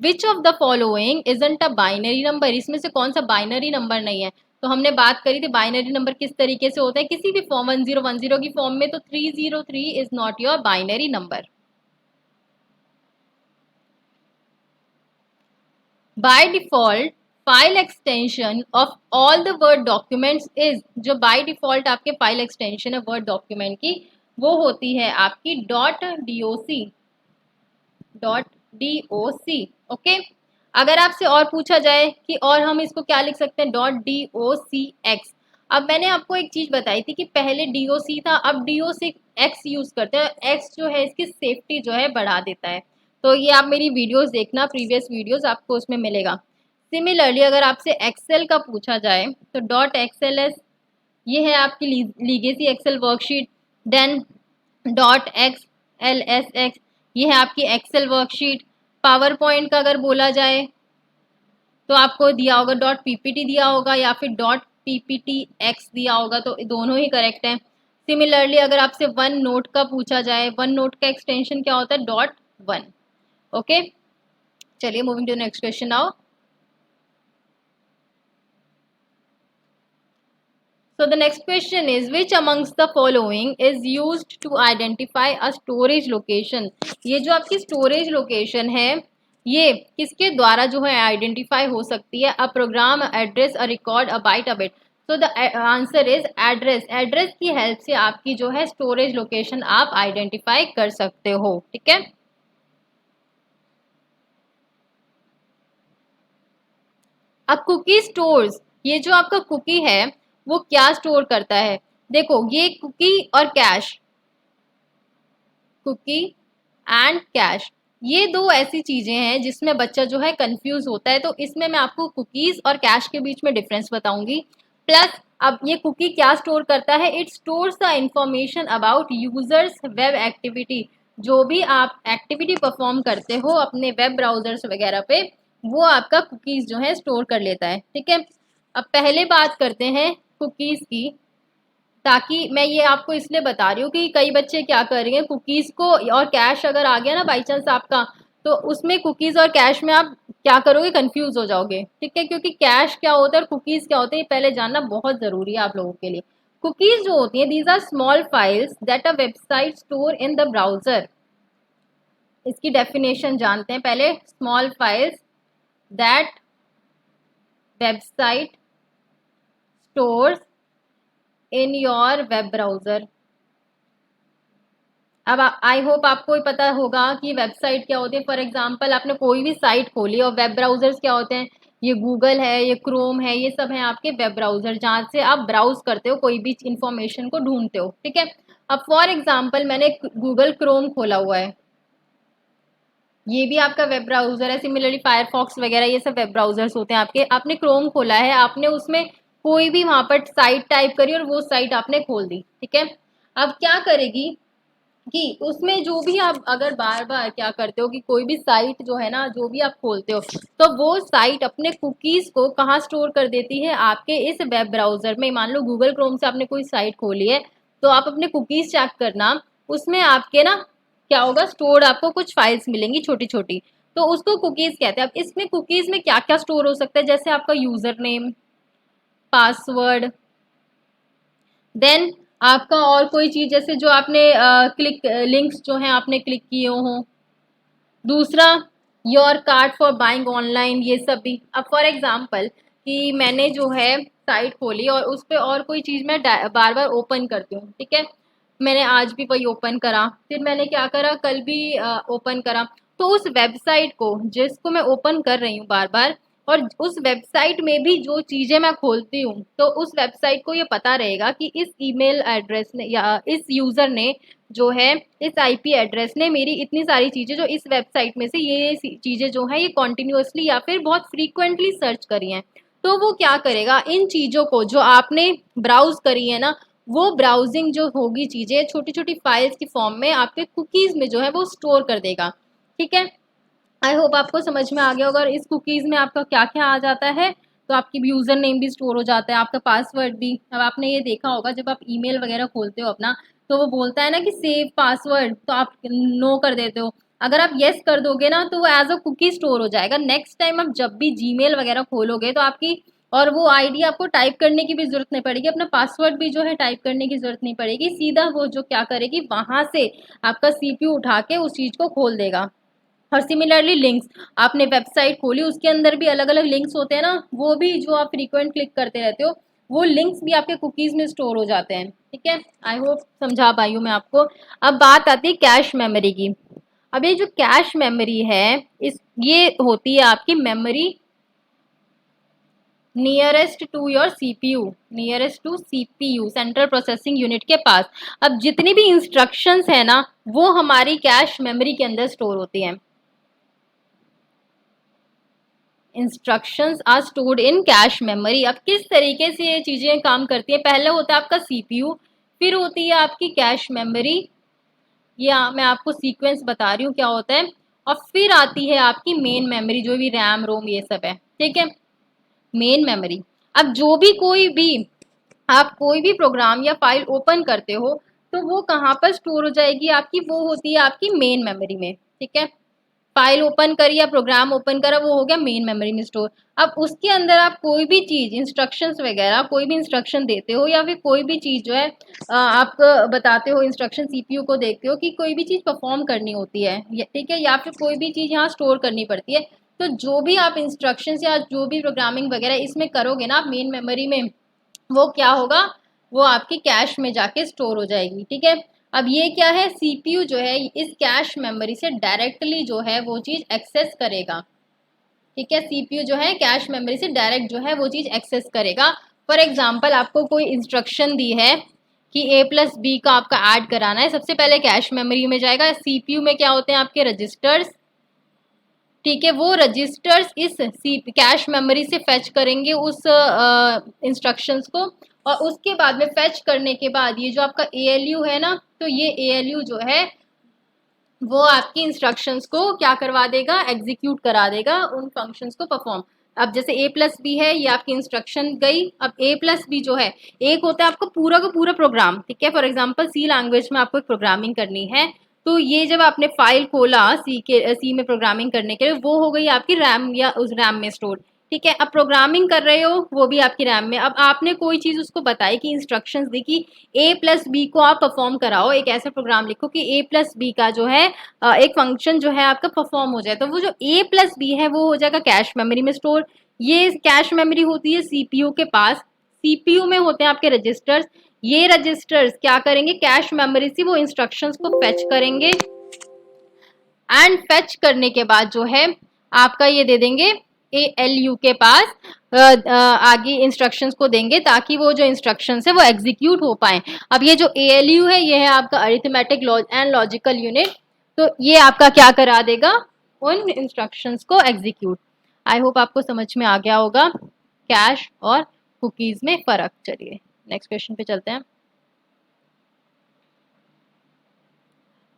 which of the following isn't a binary number, इसमें से कौन सा बाइनरी नंबर नहीं है। तो हमने बात करी थी बाइनरी नंबर किस तरीके से होते हैं, किसी भी फॉर्म 1010 की फॉर्म में, तो 303 is not your binary number. By default file extension of all the word documents is, जो बाय डिफॉल्ट आपके फाइल एक्सटेंशन है वर्ड डॉक्यूमेंट की, वो होती है आपकी .doc। ओके, अगर आपसे और पूछा जाए कि और हम इसको क्या लिख सकते हैं, .docx। अब मैंने आपको एक चीज बताई थी कि पहले doc था, अब docx यूज करते हैं। x जो है इसकी सेफ्टी जो है बढ़ा देता है। तो ये आप मेरी वीडियोस देखना, प्रीवियस वीडियोस आपको उसमें मिलेगा। सिमिलरली अगर आपसे एक्सेल का पूछा जाए तो .xls ये है आपकी legacy Excel worksheet. Then .xlsx ये है आपकी एक्सेल वर्कशीट। पावर पॉइंट का अगर बोला जाए तो आपको दिया होगा .ppt दिया होगा या फिर .pptx दिया होगा, तो दोनों ही करेक्ट है। सिमिलरली अगर आपसे वन नोट का पूछा जाए, वन नोट का एक्सटेंशन क्या होता है, .1। ओके, चलिए moving to next question now. So the next question is, which amongst the following is used to identify a storage location? ये जो आपकी storage location है ये किसके द्वारा जो है आइडेंटिफाई हो सकती है, a program, address, a record, a byte, a bit. तो the answer is address. Address की हेल्प से आपकी जो है स्टोरेज लोकेशन आप आइडेंटिफाई कर सकते हो। ठीक है, अब कुकी स्टोर्स, ये जो आपका कुकी है वो क्या स्टोर करता है, देखो ये कुकी और कैश, कुकी एंड कैश, ये दो ऐसी चीजें हैं जिसमें बच्चा जो है कंफ्यूज होता है। तो इसमें मैं आपको कुकीज और कैश के बीच में डिफरेंस बताऊंगी। प्लस अब ये कुकी क्या स्टोर करता है, it stores the information about users web activity. जो भी आप एक्टिविटी परफॉर्म करते हो अपने वेब ब्राउजर्स वगैरह पे, वो आपका कुकीज जो है स्टोर कर लेता है। ठीक है, अब पहले बात करते हैं कुकीज की, ताकि मैं ये आपको इसलिए बता रही हूँ कि कई बच्चे क्या कर रहे हैं, कुकीज को और कैश अगर आ गया ना बाई चांस आपका, तो उसमें कुकीज और कैश में आप क्या करोगे, कंफ्यूज हो जाओगे। ठीक है, क्योंकि कैश क्या होता है और कुकीज क्या होते हैं ये पहले जानना बहुत जरूरी है आप लोगों के लिए। कुकीज जो होती हैं, these are small files that a website store in the browser. इसकी डेफिनेशन जानते हैं पहले, small files that website stores in your web browser. अब आई होप आपको ही पता होगा कि वेबसाइट क्या होती है। फॉर एग्जांपल आपने कोई भी साइट खोली और वेब ब्राउजर्स क्या होते हैं, ये गूगल है, ये क्रोम है, ये सब है आपके वेब ब्राउजर जहाँ से आप ब्राउज करते हो, कोई भी इंफॉर्मेशन को ढूंढते हो। ठीक है, अब फॉर एग्जांपल मैंने गूगल क्रोम खोला हुआ है, ये भी आपका वेब ब्राउजर है। सिमिलरली फायरफॉक्स वगैरह ये सब वेब ब्राउजर्स होते हैं आपके। आपने क्रोम खोला है, आपने उसमें कोई भी वहां पर साइट टाइप करी और वो साइट आपने खोल दी। ठीक है, अब क्या करेगी कि उसमें जो भी आप अगर बार बार क्या करते हो कि कोई भी साइट जो है ना, जो भी आप खोलते हो, तो वो साइट अपने कुकीज को कहाँ स्टोर कर देती है, आपके इस वेब ब्राउजर में। मान लो गूगल क्रोम से आपने कोई साइट खोली है, तो आप अपने कुकीज चेक करना, उसमें आपके ना क्या होगा, स्टोर आपको कुछ फाइल्स मिलेंगी छोटी छोटी, तो उसको कुकीज कहते हैं। अब इसमें कुकीज में क्या क्या स्टोर हो सकता है, जैसे आपका यूजर नेम, पासवर्ड, देन आपका और कोई चीज जैसे जो आपने क्लिक लिंक्स जो हैं आपने क्लिक किए हो, दूसरा your card for buying online, ये सब भी। अब फॉर एग्जांपल कि मैंने जो है साइट खोली और उस पर और कोई चीज़ मैं बार बार ओपन करती हूँ, ठीक है। मैंने आज भी वही ओपन करा, फिर मैंने क्या करा, कल भी ओपन करा। तो उस वेबसाइट को जिसको मैं ओपन कर रही हूँ बार बार, और उस वेबसाइट में भी जो चीज़ें मैं खोलती हूँ, तो उस वेबसाइट को ये पता रहेगा कि इस ईमेल एड्रेस ने या इस यूज़र ने जो है, इस आईपी एड्रेस ने मेरी इतनी सारी चीज़ें जो इस वेबसाइट में से ये चीज़ें जो हैं ये कॉन्टिन्यूसली या फिर बहुत फ्रीक्वेंटली सर्च करी हैं। तो वो क्या करेगा, इन चीज़ों को जो आपने ब्राउज करी है ना, वो ब्राउजिंग जो होगी चीज़ें छोटी छोटी फाइल्स की फॉर्म में आपके कुकीज़ में जो है वो स्टोर कर देगा, ठीक है। आई होप आपको समझ में आ गया होगा। और इस कुकीज़ में आपका क्या क्या आ जाता है, तो आपकी यूज़र नेम भी स्टोर हो जाता है, आपका पासवर्ड भी। अब आपने ये देखा होगा जब आप ईमेल वगैरह खोलते हो अपना, तो वो बोलता है ना कि सेव पासवर्ड, तो आप नो कर देते हो। अगर आप येस कर दोगे ना, तो वो एज अ कुकी स्टोर हो जाएगा। नेक्स्ट टाइम आप जब भी जीमेल वगैरह खोलोगे तो आपकी और वो आईडी आपको टाइप करने की भी ज़रूरत नहीं पड़ेगी, अपना पासवर्ड भी जो है टाइप करने की ज़रूरत नहीं पड़ेगी। सीधा वो जो क्या करेगी, वहाँ से आपका सीपीयू उठा के उस चीज़ को खोल देगा। और सिमिलरली लिंक्स, आपने वेबसाइट खोली, उसके अंदर भी अलग अलग लिंक्स होते हैं ना, वो भी जो आप फ्रीक्वेंट क्लिक करते रहते हो, वो लिंक्स भी आपके कुकीज़ में स्टोर हो जाते हैं, ठीक है। आई होप समझा पाई हूँ मैं आपको। अब बात आती है कैश मेमोरी की। अब ये जो कैश मेमोरी है, इस ये होती है आपकी memory nearest to your CPU, nearest to CPU central processing unit के पास। अब जितनी भी इंस्ट्रक्शंस है ना, वो हमारी कैश मेमोरी के अंदर स्टोर होती हैं। Instructions are stored in cache memory. अब किस तरीके से ये चीज़ें काम करती है, पहले होता है आपका सीपीयू, फिर होती है आपकी कैश मेमोरी, या मैं आपको सीक्वेंस बता रही हूँ क्या होता है, और फिर आती है आपकी मेन मेमोरी जो भी रैम रोम ये सब है, ठीक है। Main memory. अब जो भी कोई भी आप कोई भी प्रोग्राम या फाइल ओपन करते हो, तो वो कहाँ पर स्टोर हो जाएगी आपकी, वो होती है आपकी मेन मेमोरी में, ठीक है। फाइल ओपन करी या प्रोग्राम ओपन करा, वो हो गया मेन मेमोरी में स्टोर। अब उसके अंदर आप कोई भी चीज़, इंस्ट्रक्शंस वगैरह कोई भी इंस्ट्रक्शन देते हो, या फिर कोई भी चीज़ जो है आप बताते हो, इंस्ट्रक्शन सीपीयू को देखते हो कि कोई भी चीज़ परफॉर्म करनी होती है, ठीक है, या फिर कोई भी चीज़ यहाँ स्टोर करनी पड़ती है। तो जो भी आप इंस्ट्रक्शंस या जो भी प्रोग्रामिंग वगैरह इसमें करोगे ना आप मेन मेमोरी में, वो क्या होगा, वो आपकी कैश में जाके स्टोर हो जाएगी, ठीक है। अब ये क्या है, सीपीयू जो है इस कैश मेमोरी से डायरेक्टली जो है वो चीज़ एक्सेस करेगा, ठीक है। सीपीयू जो है कैश मेमोरी से डायरेक्ट जो है वो चीज़ एक्सेस करेगा। फॉर एग्जांपल आपको कोई इंस्ट्रक्शन दी है कि a+b का आपका ऐड कराना है, सबसे पहले कैश मेमोरी में जाएगा। सीपीयू में क्या होते हैं आपके रजिस्टर्स, ठीक है, वो रजिस्टर्स इस कैश मेमोरी से फेच करेंगे उस इंस्ट्रक्शंस को, और उसके बाद में फेच करने के बाद ये जो आपका एएलयू है ना, तो ये एएलयू जो है वो आपकी इंस्ट्रक्शंस को क्या करवा देगा, एग्जीक्यूट करा देगा उन फंक्शंस को परफॉर्म। अब जैसे a+b है, ये आपकी इंस्ट्रक्शन गई। अब a+b जो है, एक होता है आपका पूरा का पूरा प्रोग्राम, ठीक है। फॉर एग्जांपल सी लैंग्वेज में आपको एक प्रोग्रामिंग करनी है, तो ये जब आपने फाइल खोला सी में प्रोग्रामिंग करने के लिए, वो हो गई आपकी रैम या उस रैम में स्टोर, ठीक है। अब प्रोग्रामिंग कर रहे हो वो भी आपकी रैम में। अब आपने कोई चीज़ उसको बताई कि इंस्ट्रक्शंस दी कि a+b को आप परफॉर्म कराओ, एक ऐसा प्रोग्राम लिखो कि a+b का जो है एक फंक्शन जो है आपका परफॉर्म हो जाए, तो वो जो a+b है वो हो जाएगा कैश मेमोरी में स्टोर। ये कैश मेमोरी होती है सीपीयू के पास। सीपीयू में होते हैं आपके रजिस्टर्स, ये रजिस्टर्स क्या करेंगे, कैश मेमोरी से वो इंस्ट्रक्शंस को फेच करेंगे, एंड फेच करने के बाद जो है आपका ये दे देंगे एएलयू के पास, आगे इंस्ट्रक्शंस को देंगे ताकि वो जो इंस्ट्रक्शंस है वो एग्जीक्यूट हो पाए। अब ये जो एएलयू है ये है आपका अरिथमेटिक एंड लॉजिकल यूनिट, तो ये आपका क्या करा देगा, उन इंस्ट्रक्शंस को एग्जीक्यूट। आई होप आपको समझ में आ गया होगा कैश और कुकीज़ में फ़र्क। चलिए नेक्स्ट क्वेश्चन पे चलते हैं।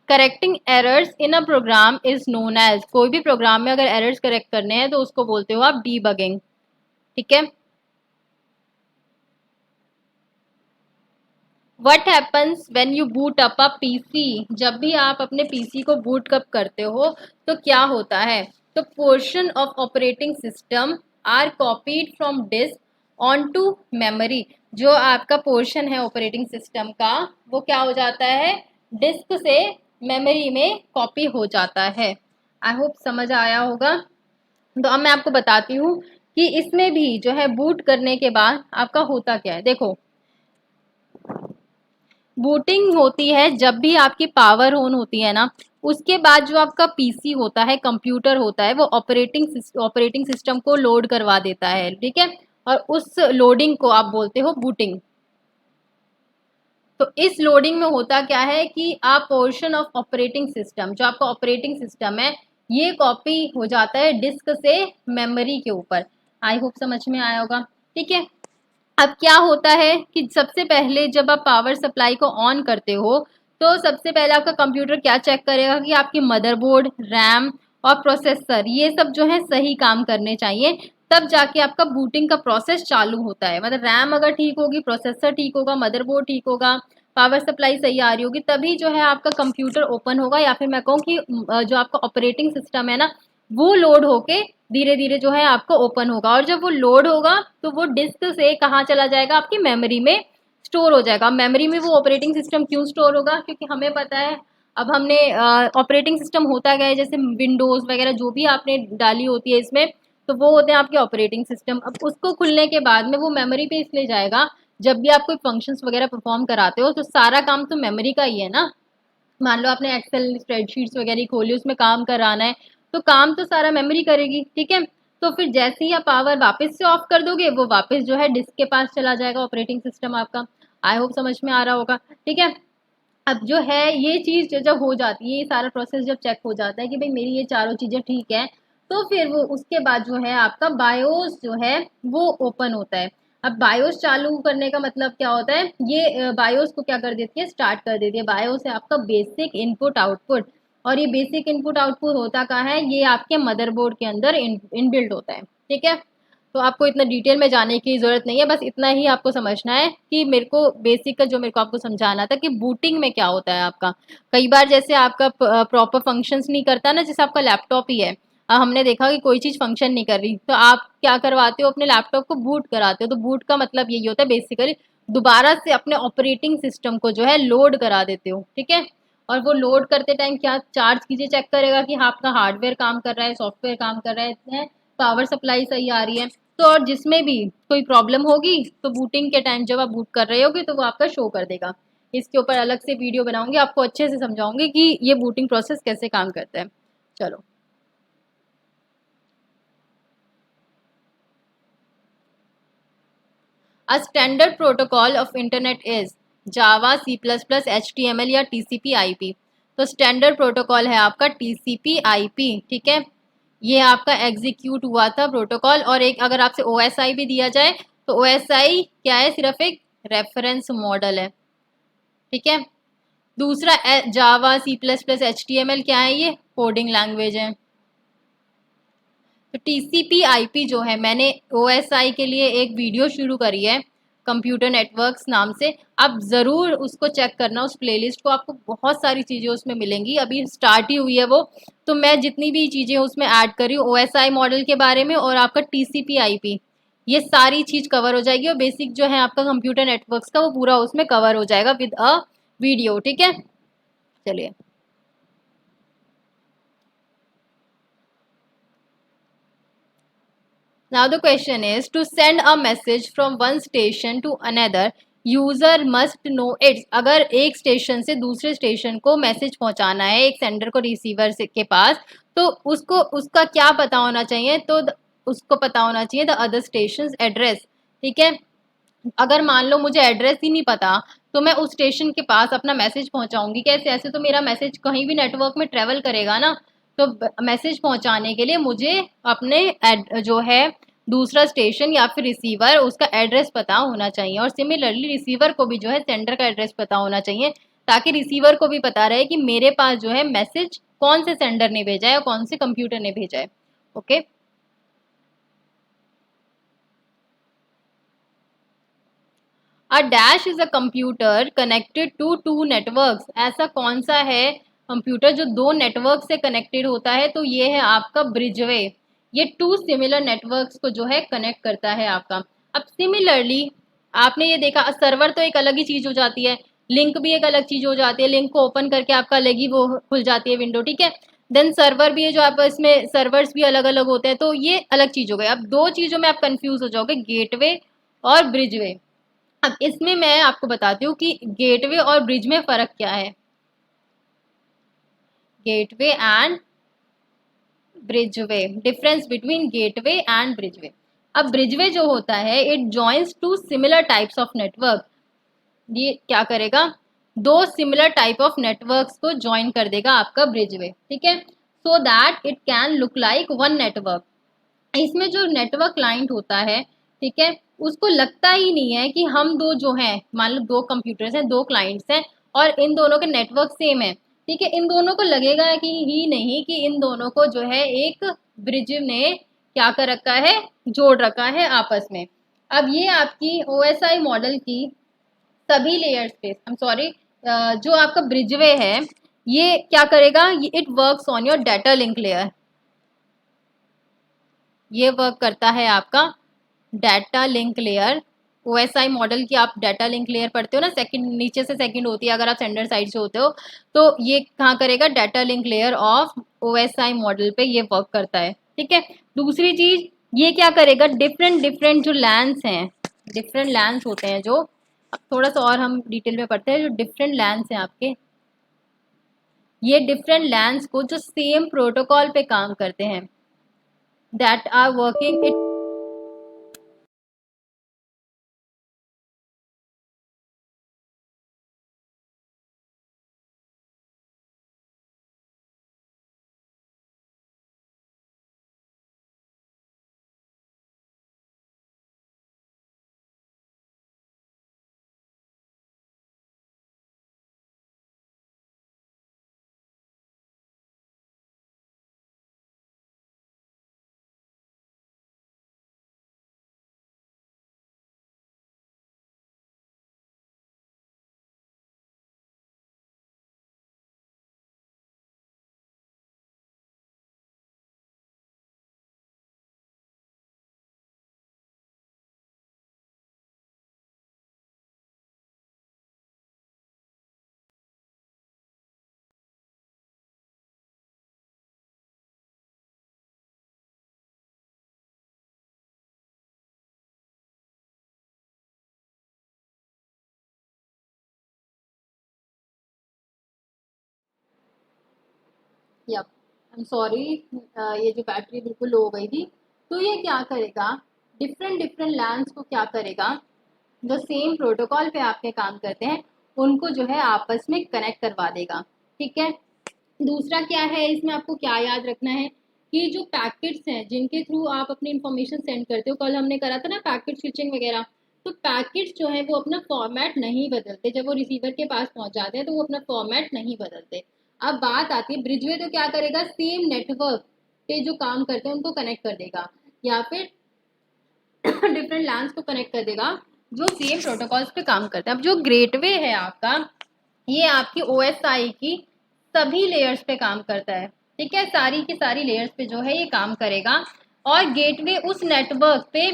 Correcting errors in a program is known as, कोई भी प्रोग्राम में अगर एरर्स करेक्ट करने हैं तो उसको बोलते हो आप डीबगिंग, ठीक है। What happens when you boot up a PC, जब भी आप अपने पीसी को बूट अप करते हो तो क्या होता है, तो portion of operating system are copied from disk on to memory. जो आपका पोर्शन है ऑपरेटिंग सिस्टम का वो क्या हो जाता है, डिस्क से मेमोरी में कॉपी हो जाता है। आई होप समझ आया होगा। तो अब मैं आपको बताती हूँ कि इसमें भी जो है बूट करने के बाद आपका होता क्या है। देखो, बूटिंग होती है जब भी आपकी पावर ऑन होती है ना, उसके बाद जो आपका पीसी होता है, कंप्यूटर होता है, वो ऑपरेटिंग सिस्टम को लोड करवा देता है, ठीक है। और उस लोडिंग को आप बोलते हो बूटिंग। तो इस लोडिंग में होता क्या है कि आप पोर्शन ऑफ ऑपरेटिंग सिस्टम, जो आपका ऑपरेटिंग सिस्टम है, ये कॉपी हो जाता है डिस्क से मेमोरी के ऊपर। आई होप समझ में आया होगा, ठीक है। अब क्या होता है कि सबसे पहले जब आप पावर सप्लाई को ऑन करते हो, तो सबसे पहले आपका कंप्यूटर क्या चेक करेगा कि आपकी मदरबोर्ड, रैम और प्रोसेसर ये सब जो है सही काम करने चाहिए। तब जाके आपका बूटिंग का प्रोसेस चालू होता है। मतलब रैम अगर ठीक होगी, प्रोसेसर ठीक होगा, मदरबोर्ड ठीक होगा, पावर सप्लाई सही आ रही होगी, तभी जो है आपका कंप्यूटर ओपन होगा, या फिर मैं कहूँ कि जो आपका ऑपरेटिंग सिस्टम है ना, वो लोड होके धीरे धीरे जो है आपको ओपन होगा। और जब वो लोड होगा तो वो डिस्क से कहाँ चला जाएगा, आपकी मेमोरी में स्टोर हो जाएगा। मेमोरी में वो ऑपरेटिंग सिस्टम क्यों स्टोर होगा, क्योंकि हमें पता है, अब हमने ऑपरेटिंग सिस्टम होता गया है, जैसे विंडोज़ वगैरह जो भी आपने डाली होती है इसमें, तो वो होते हैं आपके ऑपरेटिंग सिस्टम। अब उसको खुलने के बाद में वो मेमोरी पे इसलिए जाएगा, जब भी आप कोई फंक्शंस वगैरह परफॉर्म कराते हो तो सारा काम तो मेमोरी का ही है ना। मान लो आपने एक्सेल स्प्रेडशीट्स वगैरह खोली, उसमें काम कराना है, तो काम तो सारा मेमोरी करेगी, ठीक है। तो फिर जैसे ही आप पावर वापस से ऑफ कर दोगे, वो वापस जो है डिस्क के पास चला जाएगा ऑपरेटिंग सिस्टम आपका। आई होप समझ में आ रहा होगा, ठीक है। अब जो है ये चीज़ जब हो जाती है, ये सारा प्रोसेस जब चेक हो जाता है कि भाई मेरी ये चारों चीज़ें ठीक है, तो फिर वो उसके बाद जो है आपका बायोस जो है वो ओपन होता है। अब बायोस चालू करने का मतलब क्या होता है, ये बायोस को क्या कर देती है, स्टार्ट कर देती है। बायोस है आपका बेसिक इनपुट आउटपुट, और ये बेसिक इनपुट आउटपुट होता कहाँ है, ये आपके मदरबोर्ड के अंदर इनबिल्ट होता है, ठीक है। तो आपको इतना डिटेल में जाने की ज़रूरत नहीं है, बस इतना ही आपको समझना है कि मेरे को बेसिक का जो मेरे को आपको समझाना था कि बूटिंग में क्या होता है आपका। कई बार जैसे आपका प्रॉपर फंक्शंस नहीं करता ना, जैसे आपका लैपटॉप ही है, हमने देखा कि कोई चीज़ फंक्शन नहीं कर रही, तो आप क्या करवाते हो, अपने लैपटॉप को बूट कराते हो। तो बूट का मतलब यही होता है बेसिकली, दोबारा से अपने ऑपरेटिंग सिस्टम को जो है लोड करा देते हो, ठीक है। और वो लोड करते टाइम क्या चार चीज़ें चेक करेगा कि हाँ, आपका हार्डवेयर काम कर रहा है, सॉफ्टवेयर काम कर रहा है, पावर सप्लाई सही आ रही है। तो और जिसमें भी कोई प्रॉब्लम होगी, तो बूटिंग के टाइम जब आप बूट कर रहे होगे तो वो आपका शो कर देगा। इसके ऊपर अलग से वीडियो बनाऊंगी, आपको अच्छे से समझाऊंगी कि ये बूटिंग प्रोसेस कैसे काम करता है। चलो, a standard protocol of internet is Java, C++, HTML या TCP/IP। तो स्टैंडर्ड प्रोटोकॉल है आपका TCP/IP, ठीक है। ये आपका एग्जीक्यूट हुआ था प्रोटोकॉल। और एक अगर आपसे OSI भी दिया जाए, तो OSI क्या है, सिर्फ एक रेफरेंस मॉडल है, ठीक है। दूसरा जावा, C++, HTML क्या है, ये कोडिंग लैंग्वेज है। तो TCP/IP जो है, मैंने OSI के लिए एक वीडियो शुरू करी है, कंप्यूटर नेटवर्क्स नाम से। आप ज़रूर उसको चेक करना, उस प्लेलिस्ट को, आपको बहुत सारी चीज़ें उसमें मिलेंगी। अभी स्टार्ट ही हुई है वो, तो मैं जितनी भी चीज़ें उसमें ऐड करी हूँ OSI मॉडल के बारे में और आपका TCP/IP, ये सारी चीज़ कवर हो जाएगी। और बेसिक जो है आपका कंप्यूटर नेटवर्क्स का, वो पूरा उसमें कवर हो जाएगा विद अ वीडियो, ठीक है। चलिए, now the question is, to send a message from one station to another, user must know it। अगर एक स्टेशन से दूसरे स्टेशन को मैसेज पहुंचाना है, एक सेंडर को रिसीवर से के पास, तो उसको उसका क्या पता होना चाहिए, तो उसको पता होना चाहिए द अदर स्टेशन एड्रेस, ठीक है। अगर मान लो मुझे एड्रेस ही नहीं पता, तो मैं उस स्टेशन के पास अपना मैसेज पहुंचाऊंगी कैसे, ऐसे तो मेरा मैसेज कहीं भी नेटवर्क में ट्रेवल करेगा ना। तो मैसेज पहुंचाने के लिए मुझे अपने जो है दूसरा स्टेशन या फिर रिसीवर, उसका एड्रेस पता होना चाहिए। और सिमिलरली रिसीवर को भी जो है सेंडर का एड्रेस पता होना चाहिए, ताकि रिसीवर को भी पता रहे कि मेरे पास जो है मैसेज कौन से सेंडर ने भेजा है और कौन से कंप्यूटर ने भेजा है, okay. A dash is a computer connected to two networks. ऐसा कौन सा है कंप्यूटर जो दो नेटवर्क से कनेक्टेड होता है, तो ये है आपका ब्रिजवे। ये टू सिमिलर नेटवर्क्स को जो है कनेक्ट करता है आपका। अब सिमिलरली आपने ये देखा, सर्वर तो एक अलग ही चीज़ हो जाती है, लिंक भी एक अलग चीज़ हो जाती है, लिंक को ओपन करके आपका अलग ही वो खुल जाती है विंडो, ठीक है। देन सर्वर भी है, जो आप इसमें सर्वर्स भी अलग अलग होते हैं, तो ये अलग चीज हो गई। अब दो चीजों में आप कंफ्यूज हो जाओगे, गेटवे और ब्रिजवे। अब इसमें मैं आपको बताती हूँ कि गेटवे और ब्रिज में फर्क क्या है। Gateway and bridgeway, difference between gateway and bridgeway. अब ब्रिजवे जो होता है, it joins two similar types of network. ये क्या करेगा, दो सिमिलर टाइप ऑफ नेटवर्क्स को ज्वाइन कर देगा आपका ब्रिजवे, ठीक है, so that it can look like one network. इसमें जो नेटवर्क क्लाइंट होता है, ठीक है, उसको लगता ही नहीं है कि हम दो जो हैं, मान लो दो कंप्यूटर्स हैं, दो क्लाइंट्स हैं, और इन दोनों के नेटवर्क सेम है, ठीक है, इन दोनों को लगेगा कि ही नहीं कि इन दोनों को जो है एक ब्रिज ने क्या कर रखा है, जोड़ रखा है आपस में। अब ये आपकी ओएसआई मॉडल की सभी लेयर्स पे, आई एम सॉरी, जो आपका ब्रिजवे है, ये क्या करेगा, it works on your data link layer. ये वर्क करता है आपका data link layer. OSI model की आप डाटा लिंक लेयर पढ़ते हो ना, सेकंड नीचे से सेकंड होती है अगर आप सेंडर साइड से होते हो, तो ये कहाँ करेगा, data link layer of OSI model पे ये वर्क करता है, ठीक है। दूसरी चीज ये क्या करेगा, डिफरेंट डिफरेंट जो लैंस हैं, डिफरेंट लैंस होते हैं जो, अब थोड़ा सा और हम डिटेल में पढ़ते हैं, जो डिफरेंट लैंस हैं आपके, ये डिफरेंट लैंस को जो सेम प्रोटोकॉल पे काम करते हैं, दैट आर वर्किंग इट। या आई एम सॉरी, ये जो बैटरी बिल्कुल लो हो गई थी। तो ये क्या करेगा, डिफरेंट डिफरेंट लैंस को क्या करेगा, जो सेम प्रोटोकॉल पे आपके काम करते हैं, उनको जो है आपस में कनेक्ट करवा देगा, ठीक है। दूसरा क्या है, इसमें आपको क्या याद रखना है कि जो पैकेट्स हैं जिनके थ्रू आप अपनी इंफॉर्मेशन सेंड करते हो, कल हमने करा था ना पैकेट स्विचिंग वगैरह, तो पैकेट्स जो है वो अपना फॉर्मेट नहीं बदलते, जब वो रिसीवर के पास पहुंच जाते हैं तो वो अपना फॉर्मेट नहीं बदलते। अब बात आती है ब्रिजवे, तो क्या करेगा, सेम नेटवर्क पे जो काम करते हैं उनको कनेक्ट कर देगा, या फिर डिफरेंट लैंस को कनेक्ट कर देगा जो सेम प्रोटोकॉल्स पे काम करते हैं। अब जो गेटवे है आपका, ये आपकी ओएसआई की सभी लेयर्स पे काम करता है, ठीक है, सारी की सारी लेयर्स पे जो है ये काम करेगा, और गेटवे उस नेटवर्क पे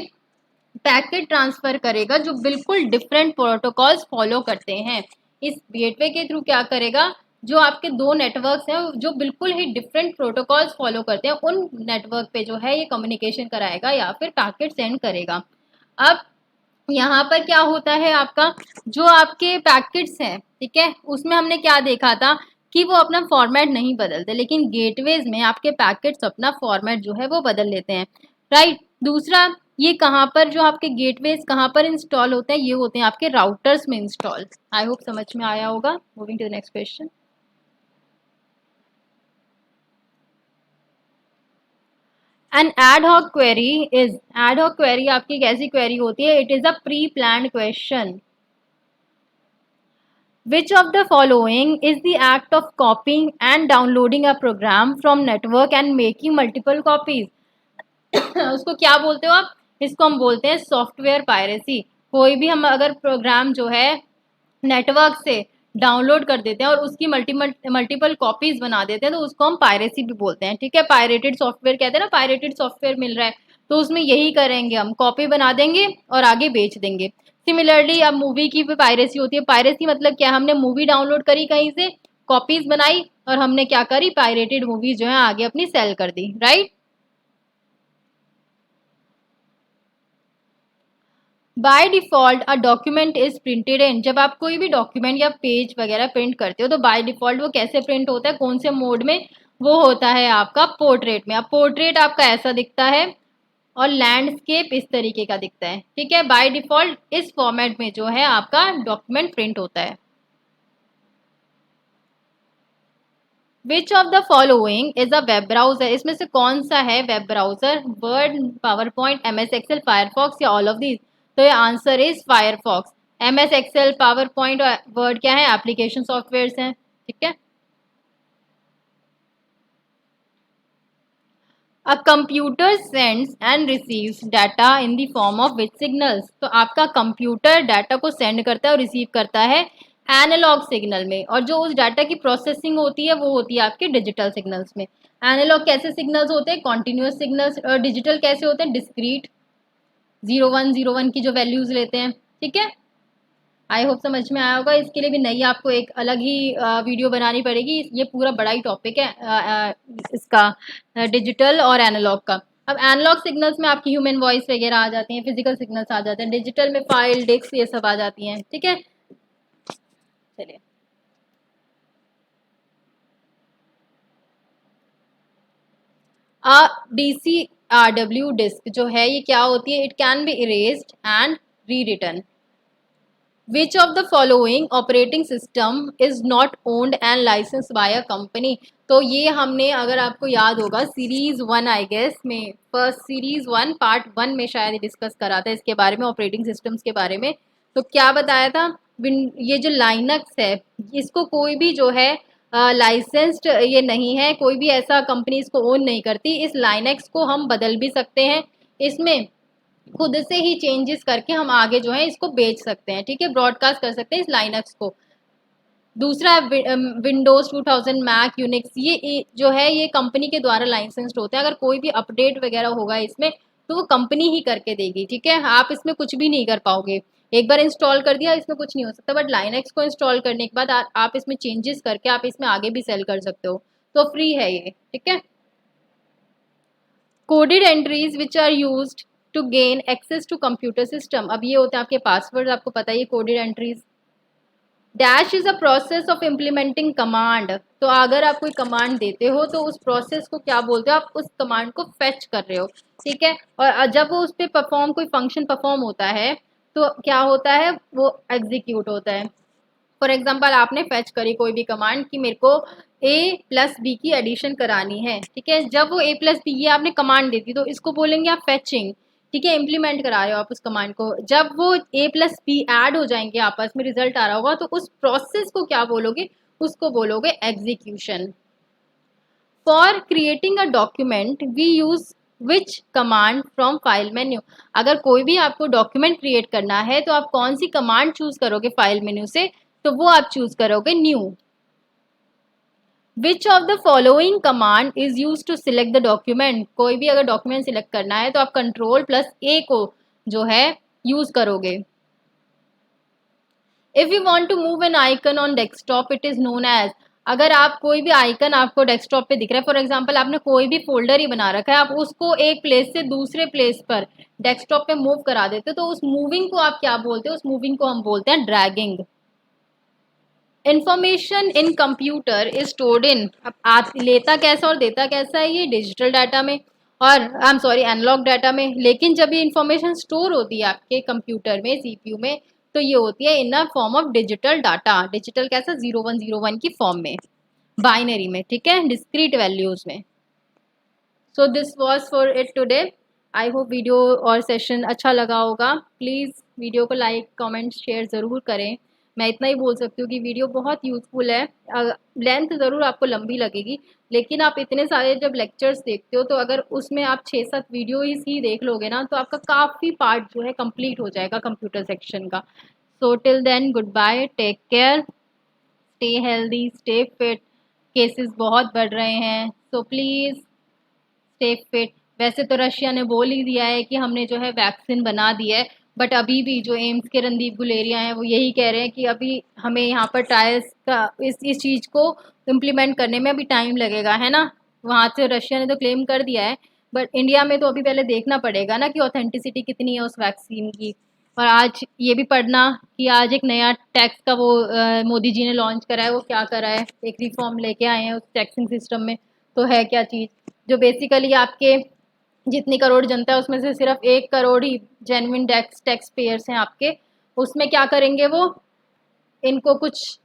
पैकेट ट्रांसफर करेगा जो बिल्कुल डिफरेंट प्रोटोकॉल्स फॉलो करते हैं। इस गेटवे के थ्रू क्या करेगा, जो आपके दो नेटवर्क्स हैं जो बिल्कुल ही डिफरेंट प्रोटोकॉल्स फॉलो करते हैं, उन नेटवर्क पे जो है ये कम्युनिकेशन कराएगा या फिर पैकेट सेंड करेगा। अब यहाँ पर क्या होता है आपका, जो आपके पैकेट्स हैं, ठीक है, उसमें हमने क्या देखा था कि वो अपना फॉर्मेट नहीं बदलते, लेकिन गेटवेज में आपके पैकेट्स अपना फॉर्मेट जो है वो बदल लेते हैं, राइट। दूसरा, ये कहाँ पर जो आपके गेटवेज कहाँ पर इंस्टॉल होते हैं, ये होते हैं आपके राउटर्स में इंस्टॉल। आई होप समझ में आया होगा। Moving to the next question. An ad hoc query is, ad hoc query आपकी कैसी क्वेरी होती है, it is a pre planned question. Which of the following is the act of copying and downloading a program from network and making multiple copies? उसको क्या बोलते हो आप, इसको हम बोलते हैं सॉफ्टवेयर पायरेसी। कोई भी हम अगर प्रोग्राम जो है नेटवर्क से डाउनलोड कर देते हैं और उसकी मल्टीपल कॉपीज बना देते हैं, तो उसको हम पायरेसी भी बोलते हैं, ठीक है। पायरेटेड सॉफ्टवेयर कहते हैं ना, पायरेटेड सॉफ्टवेयर मिल रहा है, तो उसमें यही करेंगे, हम कॉपी बना देंगे और आगे बेच देंगे। सिमिलरली अब मूवी की भी पायरेसी होती है। पायरेसी मतलब क्या, हमने मूवी डाउनलोड करी कहीं से, कॉपीज बनाई और हमने क्या करी, पायरेटेड मूवीज जो है आगे अपनी सेल कर दी, right. By default a document is printed in, जब आप कोई भी डॉक्यूमेंट या पेज वगैरह प्रिंट करते हो तो बाय डिफॉल्ट वो कैसे प्रिंट होता है, कौन से मोड में, वो होता है आपका पोर्ट्रेट में। अब पोर्ट्रेट आपका ऐसा दिखता है और लैंडस्केप इस तरीके का दिखता है, ठीक है। बाय डिफॉल्ट इस फॉर्मेट में जो है आपका डॉक्यूमेंट प्रिंट होता है। Which of the following is a web browser, इसमें से कौन सा है web browser, Word, PowerPoint, M S Excel, Firefox या ऑल ऑफ दीज। तो ये answer is Firefox. M S Excel, PowerPoint और वर्ड क्या है, एप्लीकेशन सॉफ्टवेयर हैं, ठीक है। A computer sends and receives data in the form of which signals, तो आपका कंप्यूटर डाटा को सेंड करता है और रिसीव करता है एनालॉग सिग्नल में, और जो उस डाटा की प्रोसेसिंग होती है वो होती है आपके डिजिटल सिग्नल्स में। एनालॉग कैसे सिग्नल्स होते हैं, कॉन्टिन्यूस सिग्नल्स, और डिजिटल कैसे होते हैं, डिस्क्रीट, 0101 की जो वैल्यूज लेते हैं, ठीक है। आई होप समझ में आया होगा। इसके लिए भी नई आपको एक अलग ही वीडियो बनानी पड़ेगी, ये पूरा बड़ा ही टॉपिक है इसका, डिजिटल और एनालॉग का। अब एनालॉग सिग्नल्स में आपकी ह्यूमन वॉइस वगैरह आ जाती हैं, फिजिकल सिग्नल्स आ जाते हैं, डिजिटल में फाइल, डिस्क, ये सब आ जाती हैं, ठीक है। चलिए, DCRW डिस्क जो है ये क्या होती है, it can be erased and rewritten. Which of the following operating system is not owned and license by a company, तो ये हमने, अगर आपको याद होगा, सीरीज 1 आई गेस में, फर्स्ट सीरीज 1 पार्ट 1 में शायद डिस्कस करा था इसके बारे में, ऑपरेटिंग सिस्टम्स के बारे में। तो क्या बताया था, ये जो लाइनक्स है इसको कोई भी जो है लाइसेंस्ड ये नहीं है, कोई भी ऐसा कंपनी इसको ओन नहीं करती। इस लाइनक्स को हम बदल भी सकते हैं, इसमें खुद से ही चेंजेस करके हम आगे जो है इसको बेच सकते हैं, ठीक है, ब्रॉडकास्ट कर सकते हैं इस लाइनक्स को। दूसरा विंडोज 2000, मैक, यूनिक्स, ये जो है ये कंपनी के द्वारा लाइसेंस्ड होते हैं। अगर कोई भी अपडेट वगैरह होगा इसमें तो वो कंपनी ही करके देगी, ठीक है, आप इसमें कुछ भी नहीं कर पाओगे। एक बार इंस्टॉल कर दिया इसमें कुछ नहीं हो सकता, बट लाइनक्स को इंस्टॉल करने के बाद आप इसमें चेंजेस करके आप इसमें आगे भी सेल कर सकते हो, तो फ्री है ये, ठीक है। Coded entries which are used to gain access to computer system, अब ये होते हैं आपके पासवर्ड, आपको पता है ये coded entries. Dash is a process of implementing command, तो अगर आप कोई कमांड देते हो तो उस प्रोसेस को क्या बोलते हो, आप उस कमांड को फेच कर रहे हो, ठीक है। और जब वो उस पर परफॉर्म, कोई फंक्शन परफॉर्म होता है तो क्या होता है, वो एग्जीक्यूट होता है। फॉर एग्जाम्पल आपने फेच करी कोई भी कमांड कि मेरे को ए प्लस बी की एडिशन करानी है, ठीक है, जब वो ए प्लस बी ये आपने कमांड दी थी तो इसको बोलेंगे आप फेचिंग, ठीक है, इम्प्लीमेंट करा रहे हो आप उस कमांड को। जब वो ए प्लस बी ऐड हो जाएंगे आपस में, रिजल्ट आ रहा होगा, तो उस प्रोसेस को क्या बोलोगे, उसको बोलोगे execution. For creating a document we use which command from file menu, अगर कोई भी आपको डॉक्यूमेंट क्रिएट करना है तो आप कौन सी कमांड चूज करोगे फाइल मेन्यू से, तो वो आप चूज करोगे new. Which of the following command is use to select the document, कोई भी अगर डॉक्यूमेंट सिलेक्ट करना है तो आप कंट्रोल प्लस ए को जो है यूज करोगे। If you want to move an icon on desktop it is known as, अगर आप कोई भी आइकन आपको डेस्कटॉप पे दिख रहा है, फॉर एग्जांपल आपने कोई भी फोल्डर ही बना रखा है, आप उसको एक प्लेस से दूसरे प्लेस पर डेस्कटॉप पे मूव करा देते हो तो उस मूविंग को आप क्या बोलते हो, उस मूविंग को हम बोलते हैं dragging. Information in computer is stored in, अब आप लेता कैसा और देता कैसा है, ये डिजिटल डाटा में, और I am sorry analogue data में, लेकिन जब ये इंफॉर्मेशन स्टोर होती है आपके कंप्यूटर में, सीपीयू में, तो ये होती है in a form of digital data, digital कैसा, 0101 की फॉर्म में, बाइनरी में, ठीक है, डिस्क्रीट वैल्यूज में। So this was for it today. I hope video और सेशन अच्छा लगा होगा। प्लीज़ वीडियो को लाइक, कमेंट, शेयर ज़रूर करें। मैं इतना ही बोल सकती हूँ कि वीडियो बहुत यूज़फुल है। लेंथ ज़रूर आपको लंबी लगेगी, लेकिन आप इतने सारे जब लेक्चर्स देखते हो तो अगर उसमें आप 6-7 वीडियो ही देख लोगे ना तो आपका काफ़ी पार्ट जो है कंप्लीट हो जाएगा कंप्यूटर सेक्शन का। So till then, good bye, take care, stay healthy, stay fit. Cases बहुत बढ़ रहे हैं, सो प्लीज़ स्टे फिट। वैसे तो रशिया ने बोल ही दिया है कि हमने जो है वैक्सीन बना दी है, बट अभी भी जो एम्स के रणदीप गुलेरिया हैं वो यही कह रहे हैं कि अभी हमें यहाँ पर ट्रायल्स का इस चीज़ को इम्प्लीमेंट करने में अभी टाइम लगेगा, है ना। वहाँ से रशिया ने तो क्लेम कर दिया है, बट इंडिया में तो अभी पहले देखना पड़ेगा ना कि ऑथेंटिसिटी कितनी है उस वैक्सीन की। और आज ये भी पढ़ना कि आज एक नया टैक्स का वो मोदी जी ने लॉन्च करा है, वो क्या करा है, एक रिफॉर्म लेके आए हैं उस टैक्सिंग सिस्टम में। तो है क्या चीज़ जो बेसिकली आपके जितनी करोड़ जनता है उसमें से सिर्फ 1 करोड़ ही जेन्युइन टैक्स टैक्स पेयर्स हैं आपके, उसमें क्या करेंगे वो, इनको कुछ